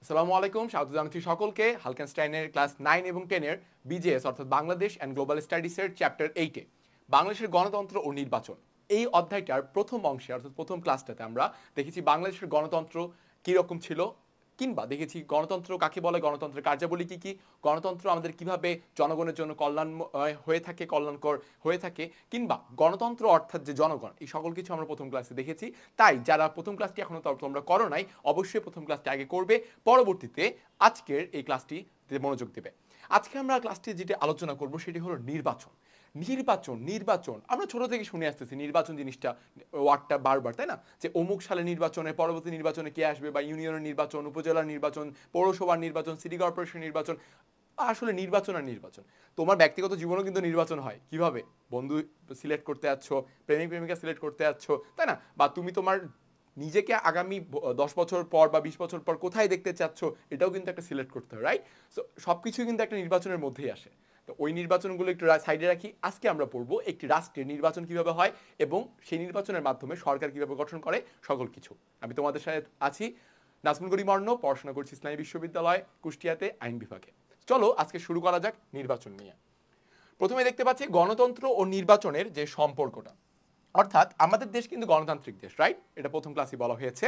আসসালামু আলাইকুম, স্বাগত জানাচ্ছি সকলকে হালকেনস্টাইনের ক্লাস 9 এবং 10 এর বিজেএস অর্থাৎ বাংলাদেশ অ্যান্ড গ্লোবাল স্টাডিজের চ্যাপ্টার 8 এ বাংলাদেশের গণতন্ত্র ও নির্বাচন এই অধ্যায়টার প্রথম অংশে অর্থাৎ প্রথম ক্লাসটাতে আমরা দেখেছি বাংলাদেশের গণতন্ত্র কী রকম ছিল, কিংবা দেখেছি গণতন্ত্র কাকে বলে, গণতন্ত্রের কার্যাবলী কী কী, গণতন্ত্র আমাদের কিভাবে জনগণের জন্য কল্যাণময় হয়ে থাকে, কল্যাণকর হয়ে থাকে, কিংবা গণতন্ত্র অর্থাৎ যে জনগণ, এই সকল কিছু আমরা প্রথম ক্লাসে দেখেছি। তাই যারা প্রথম ক্লাসটি এখনো তোমরা করো নাই, অবশ্যই প্রথম ক্লাসটি আগে করবে, পরবর্তীতে আজকের এই ক্লাসটিতে মনোযোগ দেবে। আজকে আমরা ক্লাসটি যেটি আলোচনা করব সেটি হলো নির্বাচন। নির্বাচন নির্বাচন আমরা ছোট থেকে শুনে আসতেছি নির্বাচন জিনিসটা, ওয়ার্ডটা বারবার, তাই না? যে অমুক সালে নির্বাচনে, পরবর্তী নির্বাচনে কে আসবে, বা ইউনিয়নের নির্বাচন, উপজেলার নির্বাচন, পৌরসভার নির্বাচন, সিটি কর্পোরেশনের নির্বাচন। আসলে নির্বাচন আর নির্বাচন, তোমার ব্যক্তিগত জীবনেও কিন্তু নির্বাচন হয়। কিভাবে? বন্ধু সিলেক্ট করতে যাচ্ছ, প্রেমিক প্রেমিকা সিলেক্ট করতে যাচ্ছ, তাই না? বা তুমি তোমার নিজেকে আগামী 10 বছর পর বা 20 বছর পর কোথায় দেখতে চাচ্ছ, এটাও কিন্তু একটা সিলেক্ট করতে হয়, রাইট? সো সব কিছুই কিন্তু একটা নির্বাচনের মধ্যেই আসে। তো ওই নির্বাচনগুলো একটু সাইডে রাখি। আজকে আমরা পড়বো একটি রাষ্ট্রের নির্বাচন কিভাবে হয় এবং সেই নির্বাচনের মাধ্যমে সরকার কিভাবে গঠন করে, সকল কিছু। আমি তোমাদের সাথে আছি নাজমুল করিম অর্ণ, পড়াশোনা করছি ইসলামী বিশ্ববিদ্যালয় কুষ্টিয়াতে, আইন বিভাগে। চলো আজকে শুরু করা যাক নির্বাচন নিয়ে। প্রথমে দেখতে পাচ্ছি গণতন্ত্র ও নির্বাচনের যে সম্পর্কটা, অর্থাৎ আমাদের দেশ কিন্তু গণতান্ত্রিক দেশ, রাইট? এটা প্রথম ক্লাসে বলা হয়েছে।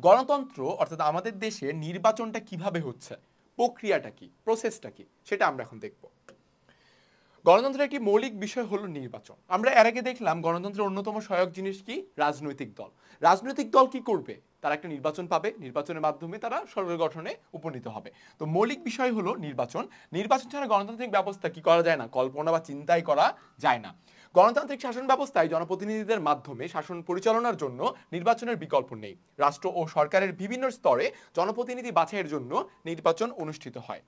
গণতন্ত্র অর্থাৎ আমাদের দেশে নির্বাচনটা কিভাবে হচ্ছে, প্রক্রিয়াটা কি, প্রসেসটা কি, সেটা আমরা এখন দেখব। গণতন্ত্রের একটি মৌলিক বিষয় হলো নির্বাচন। আমরা এর আগে দেখলাম গণতন্ত্রের অন্যতম সহায়ক জিনিস কি, রাজনৈতিক দল। রাজনৈতিক দল কি করবে? তারা একটা নির্বাচন পাবে, নির্বাচনের মাধ্যমে তারা সরকার গঠনে উপনীত হবে। তো মৌলিক বিষয় হলো নির্বাচন। নির্বাচন ছাড়া গণতান্ত্রিক ব্যবস্থা কি করা যায় না, কল্পনা বা চিন্তাই করা যায় না। গণতান্ত্রিক শাসন ব্যবস্থায় জনপ্রতিনিধিদের মাধ্যমে শাসন পরিচালনার জন্য নির্বাচনের বিকল্প নেই। রাষ্ট্র ও সরকারের বিভিন্ন স্তরে জনপ্রতিনিধি বাছাইয়ের জন্য নির্বাচন অনুষ্ঠিত হয়।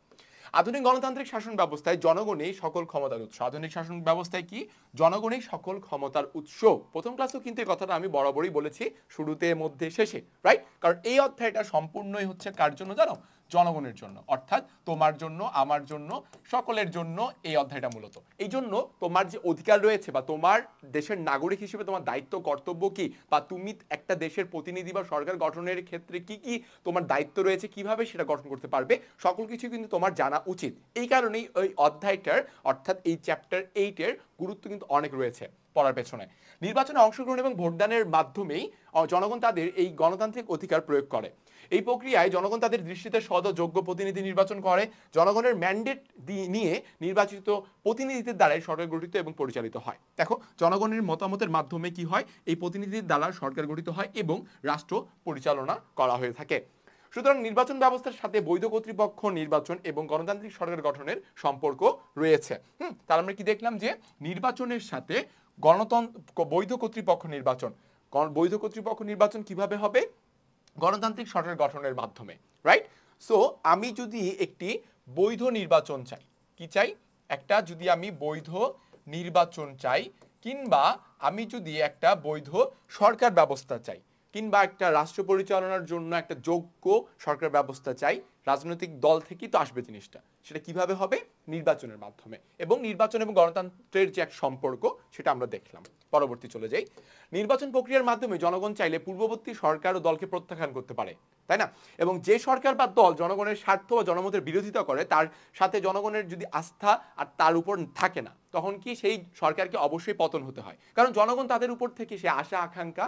আধুনিক গণতান্ত্রিক শাসন ব্যবস্থায় জনগণই সকল ক্ষমতার উৎস। আধুনিক শাসন ব্যবস্থায় কি, জনগণই সকল ক্ষমতার উৎস। প্রথম ক্লাসেও কিন্তু এই কথাটা আমি বরাবরই বলেছি, শুরুতে, মধ্যে, শেষে, রাইট? কারণ এই অধ্যায়টা সম্পূর্ণই হচ্ছে কার জন্য জানো? জনগণের জন্য, অর্থাৎ তোমার জন্য, আমার জন্য, সকলের জন্য এই অধ্যায়টা মূলত। এই জন্য তোমার যে অধিকার রয়েছে বা তোমার দেশের নাগরিক হিসেবে তোমার দায়িত্ব কর্তব্য কি, বা তুমি একটা দেশের প্রতিনিধি বা সরকার গঠনের ক্ষেত্রে কি কি তোমার দায়িত্ব রয়েছে, কিভাবে সেটা গঠন করতে পারবে, সকল কিছু কিন্তু তোমার জানা উচিত। এই কারণেই ওই অধ্যায়টার অর্থাৎ এই চ্যাপ্টার 8-এর গুরুত্ব কিন্তু অনেক রয়েছে পড়ার পেছনে। নির্বাচনে অংশগ্রহণ এবং ভোটদানের মাধ্যমেই জনগণ তাদের এই গণতান্ত্রিক অধিকার প্রয়োগ করে। এই প্রক্রিয়ায় জনগণ তাদের দৃষ্টিতে সৎ ও যোগ্য প্রতিনিধি নির্বাচন করে। জনগণের ম্যান্ডেট নিয়ে নির্বাচিত প্রতিনিধিদের দ্বারাই সরকার গঠিত এবং পরিচালিত হয়। দেখো, জনগণের মতামতের মাধ্যমে কি হয়, এই প্রতিনিধিদের দ্বারা সরকার গঠিত হয় এবং রাষ্ট্র পরিচালনা করা হয়ে থাকে। সুতরাং নির্বাচন ব্যবস্থার সাথে বৈধ কর্তৃপক্ষ নির্বাচন এবং গণতান্ত্রিক সরকার গঠনের সম্পর্ক রয়েছে। তার আমরা কি দেখলাম যে নির্বাচনের সাথে বৈধ কর্তৃপক্ষ নির্বাচন, বৈধ কর্তৃপক্ষ নির্বাচন কিভাবে হবে? গণতান্ত্রিক সরকার গঠনের মাধ্যমে, রাইট? সো আমি যদি একটি বৈধ নির্বাচন চাই, কি চাই? একটা যদি আমি বৈধ নির্বাচন চাই, কিংবা আমি যদি একটা বৈধ সরকার ব্যবস্থা চাই, কিংবা একটা রাষ্ট্র পরিচালনার জন্য একটা যোগ্য সরকার ব্যবস্থা চাই, রাজনৈতিক দল থেকেই তো আসবে জিনিসটা। সেটা কিভাবে হবে? নির্বাচনের মাধ্যমে। এবং নির্বাচন এবং গণতন্ত্রের যে এক সম্পর্ক, সেটা আমরা দেখলাম। পরবর্তী চলে যাই। নির্বাচন প্রক্রিয়ার মাধ্যমে জনগণ চাইলে পূর্ববর্তী সরকার ও দলকে প্রত্যাখ্যান করতে পারে, তাই না? এবং যে সরকার বা দল জনগণের স্বার্থ বা জনমতের বিরোধিতা করে, তার সাথে জনগণের যদি আস্থা আর তার উপর থাকে না, তখন কি সেই সরকারকে অবশ্যই পতন হতে হয়। কারণ জনগণ তাদের উপর থেকে সে আশা আকাঙ্ক্ষা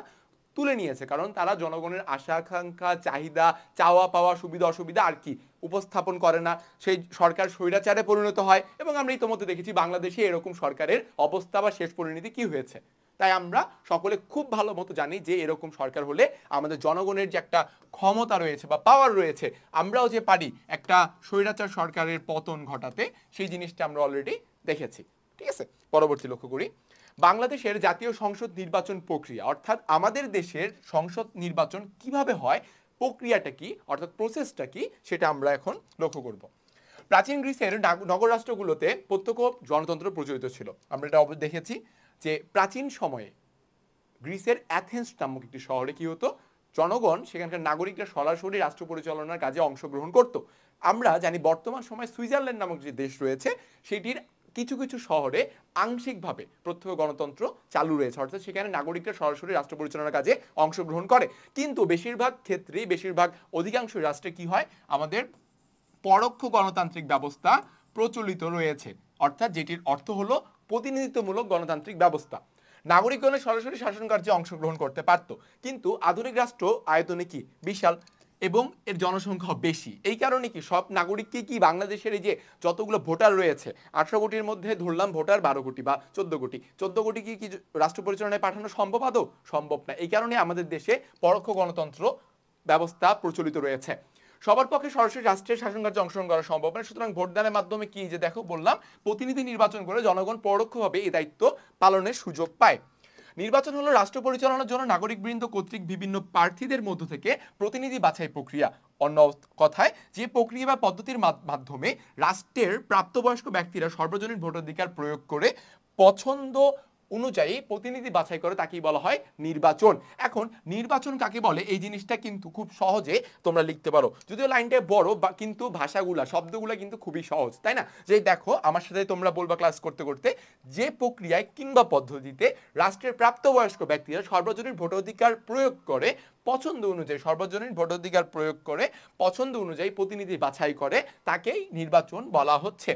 তুলে নিয়েছে, কারণ তারা জনগণের আশা আকাঙ্ক্ষা, চাহিদা, চাওয়া পাওয়া, সুবিধা অসুবিধা আর কি উপস্থাপন করে না, সেই সরকার স্বৈরাচারে পরিণত হয়। এবং আমরা ইতিমধ্যে দেখেছি বাংলাদেশে এরকম সরকারের অবস্থা বা শেষ পরিণতি কি হয়েছে। তাই আমরা সকলে খুব ভালো মতো জানি যে এরকম সরকার হলে আমাদের জনগণের যে একটা ক্ষমতা রয়েছে বা পাওয়ার রয়েছে, আমরাও যে পারি একটা স্বৈরাচার সরকারের পতন ঘটাতে, সেই জিনিসটা আমরা অলরেডি দেখেছি। ঠিক আছে, পরবর্তী লক্ষ্য করি। বাংলাদেশের জাতীয় সংসদ নির্বাচন প্রক্রিয়া, অর্থাৎ আমাদের দেশের সংসদ নির্বাচন কিভাবে হয়, প্রক্রিয়াটা কি, অর্থাৎ প্রসেসটা কি, সেটা আমরা এখন লক্ষ্য করব। প্রাচীন গ্রিসের নগর রাষ্ট্রগুলোতে প্রত্যক্ষ গণতন্ত্র প্রচলিত ছিল। আমরা এটা দেখেছি যে প্রাচীন সময়ে গ্রিসের অ্যাথেন্স নামক একটি শহরে কি হতো, জনগণ, সেখানকার নাগরিকরা সরাসরি রাষ্ট্র পরিচালনার কাজে অংশগ্রহণ করত। আমরা জানি বর্তমান সময়ে সুইজারল্যান্ড নামক যে দেশ রয়েছে, সেটির কিছু কিছু শহরে আংশিকভাবে প্রত্যক্ষ গণতন্ত্র চালু রয়েছে, অর্থাৎ সেখানে নাগরিকরা সরাসরি রাষ্ট্র পরিচালনার কাজে অংশগ্রহণ করে। কিন্তু বেশিরভাগ ক্ষেত্রেই অধিকাংশ রাষ্ট্রে কি হয়, আমাদের পরোক্ষ গণতান্ত্রিক ব্যবস্থা প্রচলিত রয়েছে, অর্থাৎ যেটির অর্থ হলো প্রতিনিধিত্বমূলক গণতান্ত্রিক ব্যবস্থা। নাগরিকগণের সরাসরি শাসন কার্যে অংশগ্রহণ করতে পারত, কিন্তু আধুনিক রাষ্ট্র আয়তনে কি বিশাল এবং এর জনসংখ্যা বেশি। এই কারণে কি সব নাগরিককে কি বাংলাদেশের এই যে যতগুলো ভোটার রয়েছে 18 কোটির মধ্যে ধরলাম ভোটার 12 কোটি বা 14 কোটি কি রাষ্ট্র পরিচালনায় পাঠানো সম্ভব? আদৌ সম্ভব না। এই কারণে আমাদের দেশে পরোক্ষ গণতন্ত্র ব্যবস্থা প্রচলিত রয়েছে। সবার পক্ষে সরাসরি রাষ্ট্রের শাসন কার্যে অংশগ্রহণ করা সম্ভব নয়, সুতরাং ভোটদানের মাধ্যমে কি যে দেখো বললাম প্রতিনিধি নির্বাচন করে জনগণ পরোক্ষভাবে এই দায়িত্ব পালনের সুযোগ পায়। নির্বাচন হলো রাষ্ট্র পরিচালনার জন্য নাগরিকবৃন্দ কর্তৃক বিভিন্ন প্রার্থীদের মধ্য থেকে প্রতিনিধি বাছাই প্রক্রিয়া। অন্য কথায় যে প্রক্রিয়া বা পদ্ধতির মাধ্যমে রাষ্ট্রের প্রাপ্তবয়স্ক ব্যক্তিরা সর্বজনীন ভোটাধিকার প্রয়োগ করে পছন্দ অনুযায়ী প্রতিনিধি বাছাই করে তাকেই বলা হয় নির্বাচন। এখন নির্বাচন কাকে বলে এই জিনিসটা কিন্তু খুব সহজে তোমরা লিখতে পারো, যদিও লাইনটা বড় কিন্তু ভাষাগুলা শব্দগুলা কিন্তু খুবই সহজ, তাই না? যে দেখো আমার সাথে তোমরা বলবা ক্লাস করতে করতে, যে প্রক্রিয়ায় কিংবা পদ্ধতিতে রাষ্ট্রের প্রাপ্তবয়স্ক ব্যক্তিরা সর্বজনীন ভোটাধিকার প্রয়োগ করে পছন্দ অনুযায়ী পছন্দ অনুযায়ী প্রতিনিধি বাছাই করে তাকেই নির্বাচন বলা হচ্ছে।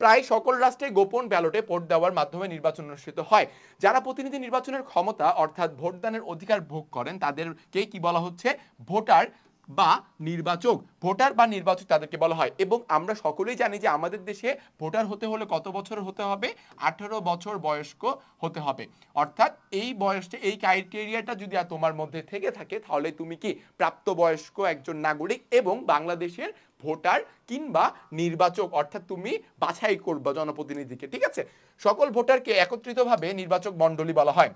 প্রায় সকল রাষ্ট্রে গোপন ব্যালটে ভোট দেওয়ার মাধ্যমে নির্বাচন অনুষ্ঠিত হয়। যারা প্রতিনিধি নির্বাচনের ক্ষমতা অর্থাৎ ভোটদানের অধিকার ভোগ করেন তাদেরকে কি বলা হচ্ছে? ভোটার বা নির্বাচক। ভোটার বা নির্বাচক তাদেরকে বলা হয়। এবং আমরা সকলেই জানি যে আমাদের দেশে ভোটার হতে হলে কত বছর হতে হবে? 18 বছর বয়স্ক হতে হবে। অর্থাৎ এই বয়সটা, এই ক্রাইটেরিয়াটা যদি তোমার মধ্যে থেকে থাকে তাহলে তুমি কি প্রাপ্তবয়স্ক একজন নাগরিক এবং বাংলাদেশের ভোটার কিংবা নির্বাচক, অর্থাৎ তুমি বাছাই করবে জনপ্রতিনিধিকে। ঠিক আছে, সকল ভোটারকে একত্রিতভাবে নির্বাচক মণ্ডলী বলা হয়।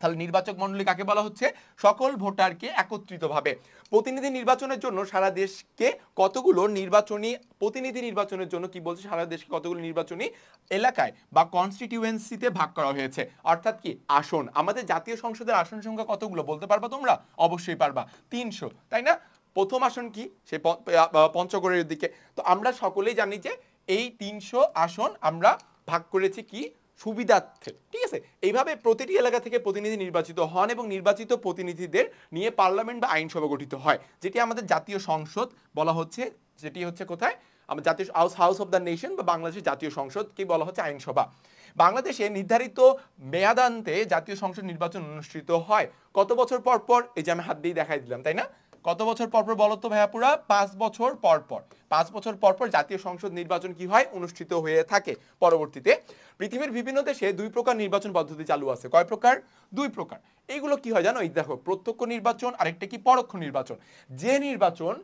তাহলে নির্বাচক মণ্ডলী কাকে বলা হচ্ছে? সকল ভোটারকে একত্রিতভাবে। প্রতিনিধি নির্বাচনের জন্য সারা দেশকে কতগুলো নির্বাচনী প্রতিনিধি নির্বাচনের জন্য কি বলছে, সারা দেশকে কতগুলো নির্বাচনী এলাকায় বা কনস্টিটিউয়েন্সিতে ভাগ করা হয়েছে, অর্থাৎ কি আসন। আমাদের জাতীয় সংসদের আসন সংখ্যা কতগুলো বলতে পারবা তোমরা? অবশ্যই পারবা, 300, তাই না? প্রথম আসন কি? সে পঞ্চগড়ের দিকে। তো আমরা সকলেই জানি যে এই 300 আসন আমরা ভাগ করেছি কি সুবিধার্থে। ঠিক আছে, এইভাবে প্রতিটি এলাকা থেকে প্রতিনিধি নির্বাচিত হন এবং নির্বাচিত প্রতিনিধিদের নিয়ে পার্লামেন্ট বা আইনসভা গঠিত হয়, যেটি আমাদের জাতীয় সংসদ বলা হচ্ছে। যেটি হচ্ছে কোথায়? আমাদের জাতীয় হাউস অফ দ্য নেশন বা বাংলাদেশের জাতীয় সংসদকে বলা হচ্ছে আইনসভা। বাংলাদেশে নির্ধারিত মেয়াদান্তে জাতীয় সংসদ নির্বাচন অনুষ্ঠিত হয় কত বছর পর পর? এই যে আমি হাত দিয়ে দেখাই দিলাম, তাই না? কত বছর পর পর বলো তো ভাইয়াপুরা? 5 বছর পর পর। 5 বছর পর পর জাতীয় সংসদ নির্বাচন কি হয়? অনুষ্ঠিত হয়ে থাকে। পরবর্তীতে পৃথিবীর বিভিন্ন দেশে 2 প্রকার নির্বাচন পদ্ধতি চালু আছে। কয় প্রকার? 2 প্রকার। এইগুলো কি হয় জানো? এই দেখো, প্রত্যক্ষ নির্বাচন, আরেকটা কি পরোক্ষ নির্বাচন। যে নির্বাচন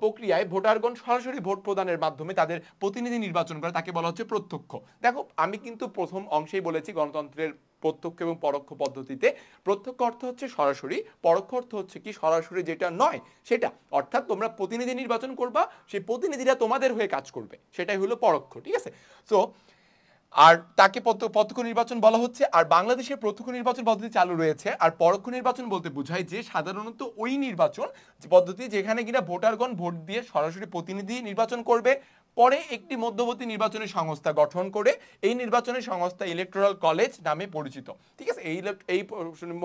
প্রক্রিয়ায় ভোটারগণ সরাসরি ভোট প্রদানের মাধ্যমে তাদের প্রতিনিধি নির্বাচন করে তাকে বলা হচ্ছে প্রত্যক্ষ। দেখো আমি কিন্তু প্রথম অংশেই বলেছি গণতন্ত্রের প্রত্যক্ষ এবং পরোক্ষ পদ্ধতিতে। প্রত্যক্ষ অর্থ হচ্ছে সরাসরি, পরোক্ষ অর্থ হচ্ছে কি সরাসরি যেটা নয় সেটা। অর্থাৎ তোমরা প্রতিনিধি নির্বাচন করবা, সেই প্রতিনিধিরা তোমাদের হয়ে কাজ করবে, সেটাই হলো পরোক্ষ। ঠিক আছে, সো আর তাকে প্রত্যক্ষ নির্বাচন বলা হচ্ছে। আর বাংলাদেশের প্রত্যক্ষ নির্বাচন পদ্ধতি চালু রয়েছে। আর পরোক্ষ নির্বাচন বলতে বোঝায় যে সাধারণত ওই নির্বাচন পদ্ধতি যেখানে কিনা ভোটারগণ ভোট দিয়ে সরাসরি প্রতিনিধি নির্বাচন করবে, পরে একটি মধ্যবর্তী নির্বাচনী সংস্থা গঠন করে এই নির্বাচনী সংস্থা ইলেকটোরাল কলেজ নামে পরিচিত। ঠিক আছে, এই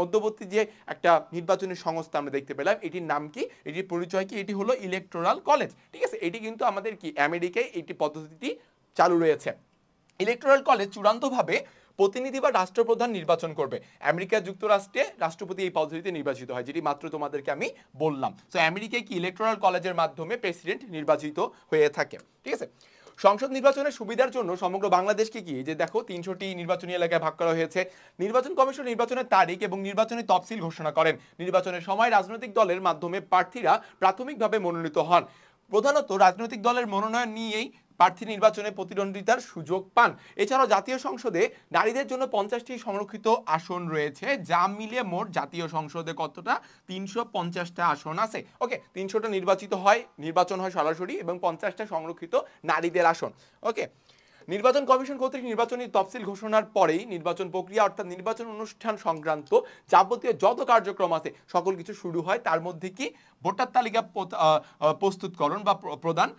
মধ্যবর্তী যে একটা নির্বাচনী সংস্থা আমরা দেখতে পেলাম, এটির নাম কি, এটির পরিচয় কি? এটি হলো ইলেকটোরাল কলেজ। ঠিক আছে, এটি কিন্তু আমাদের কি আমেরিকায় এটি পদ্ধতিটি চালু রয়েছে। ইলেকটোরাল কলেজ চূড়ান্তভাবে প্রতিনিধি বা রাষ্ট্রপ্রধান নির্বাচন করবে। আমেরিকা যুক্তরাষ্ট্রে রাষ্ট্রপতি এই পদ্ধতিতে নির্বাচিত হয়, যেটি মাত্র তোমাদেরকে আমি বললাম। তো আমেরিকায় কি ইলেকটোরাল কলেজের মাধ্যমে প্রেসিডেন্ট নির্বাচিত হয়ে থাকে। ঠিক আছে, সংসদ নির্বাচনের সুবিধার জন্য সমগ্র বাংলাদেশকে কি যে দেখো 300টি নির্বাচনী এলাকায় ভাগ করা হয়েছে। নির্বাচন কমিশন নির্বাচনের তারিখ এবং নির্বাচনী তফসিল ঘোষণা করেন। নির্বাচনের সময় রাজনৈতিক দলের মাধ্যমে প্রার্থীরা প্রাথমিকভাবে মনোনীত হন। প্রধানত রাজনৈতিক দলের মনোনয়ন নিয়েই প্রার্থী নির্বাচনে প্রতিদ্বন্দ্বিতার সুযোগ পান। এছাড়াও জাতীয় সংসদে নারীদের জন্য 50টি সংরক্ষিত আসন রয়েছে, যা মিলে মোট জাতীয় সংসদে কতটা? 350টা আসন আছে। ওকে, 300টা নির্বাচন হয় সরাসরি এবং 50টা সংরক্ষিত নারীদের আসন। ওকে, নির্বাচন কমিশন কর্তৃক নির্বাচনী তফসিল ঘোষণার পরেই নির্বাচন প্রক্রিয়া অর্থাৎ নির্বাচন অনুষ্ঠান সংক্রান্ত যাবতীয় যত কার্যক্রম আছে সকল কিছু শুরু হয়। তার মধ্যে কি ভোটার তালিকা প্রস্তুতকরণ বা প্রদান,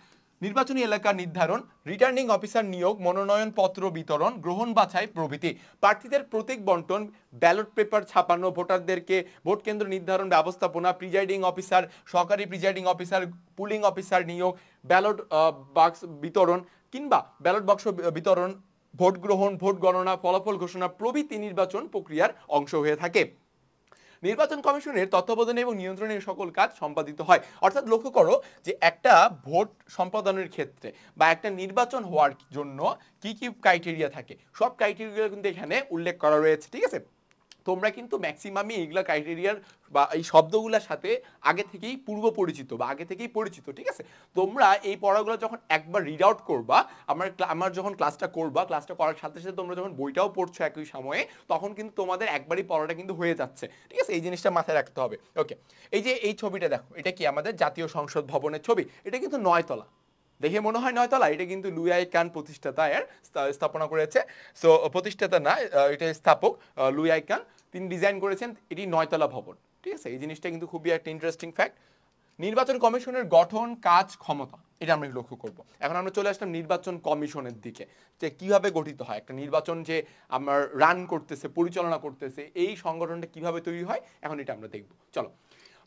নির্বাচনী এলাকা নির্ধারণ, রিটার্নিং অফিসার নিয়োগ, মনোনয়ন পত্র বিতরণ, গ্রহণ বাছাই প্রভৃতি। প্রার্থীদের প্রতীক বন্টন, ব্যালট পেপার ছাপানো, ভোটারদেরকে ভোট কেন্দ্র নির্ধারণ ব্যবস্থাপনা, প্রিজাইডিং অফিসার, সহকারী প্রিজাইডিং অফিসার, পুলিং অফিসার নিয়োগ, ব্যালট বাক্স বিতরণ কিংবা ব্যালট বাক্স বিতরণ, ভোট গ্রহণ, ভোট গণনা, ফলাফল ঘোষণা প্রভৃতি নির্বাচন প্রক্রিয়ার অংশ হয়ে থাকে। নির্বাচন কমিশনের তত্ত্বাবধানে এবং নিয়ন্ত্রণের সকল কাজ সম্পাদিত হয়। অর্থাৎ লক্ষ্য করো যে একটা ভোট সম্পাদনের ক্ষেত্রে বা একটা নির্বাচন হওয়ার জন্য কি কি ক্রাইটেরিয়া থাকে, সব ক্রাইটেরিয়া কিন্তু এখানে উল্লেখ করা রয়েছে। ঠিক আছে, তোমরা কিন্তু ম্যাক্সিমামই এইগুলা ক্রাইটেরিয়ার বা এই শব্দগুলোর সাথে আগে থেকেই পূর্ব পরিচিত বা আগে থেকেই পরিচিত। ঠিক আছে, তোমরা এই পড়াগুলো যখন একবার রিড আউট করবা, আমার যখন ক্লাসটা করবা, ক্লাসটা করার সাথে সাথে তোমরা যখন বইটাও পড়ছো একই সময়ে, তখন কিন্তু তোমাদের একবারই পড়াটা কিন্তু হয়ে যাচ্ছে। ঠিক আছে, এই জিনিসটা মাথায় রাখতে হবে। ওকে, এই যে এই ছবিটা দেখো, এটা কি আমাদের জাতীয় সংসদ ভবনের ছবি। এটা কিন্তু 9 তলা, দেখে মনে হয় 9 তলা। এটা কিন্তু লুই আই কান প্রতিষ্ঠাতা এর স্থাপনা করেছে। সো প্রতিষ্ঠাতা না, এটা স্থাপক লুই আই কান, তিনি ডিজাইন করেছেন। এটি 9 তলা ভবন। ঠিক আছে, এই জিনিসটা কিন্তু খুবই একটা ইন্টারেস্টিং ফ্যাক্ট। নির্বাচন কমিশনের গঠন, কাজ, ক্ষমতা, এটা আমরা লক্ষ্য করব। এখন আমরা চলে আসলাম নির্বাচন কমিশনের দিকে, যে কিভাবে গঠিত হয় একটা নির্বাচন, যে আমার রান করতেছে, পরিচালনা করতেছে, এই সংগঠনটা কিভাবে তৈরি হয়, এখন এটা আমরা দেখব। চলো,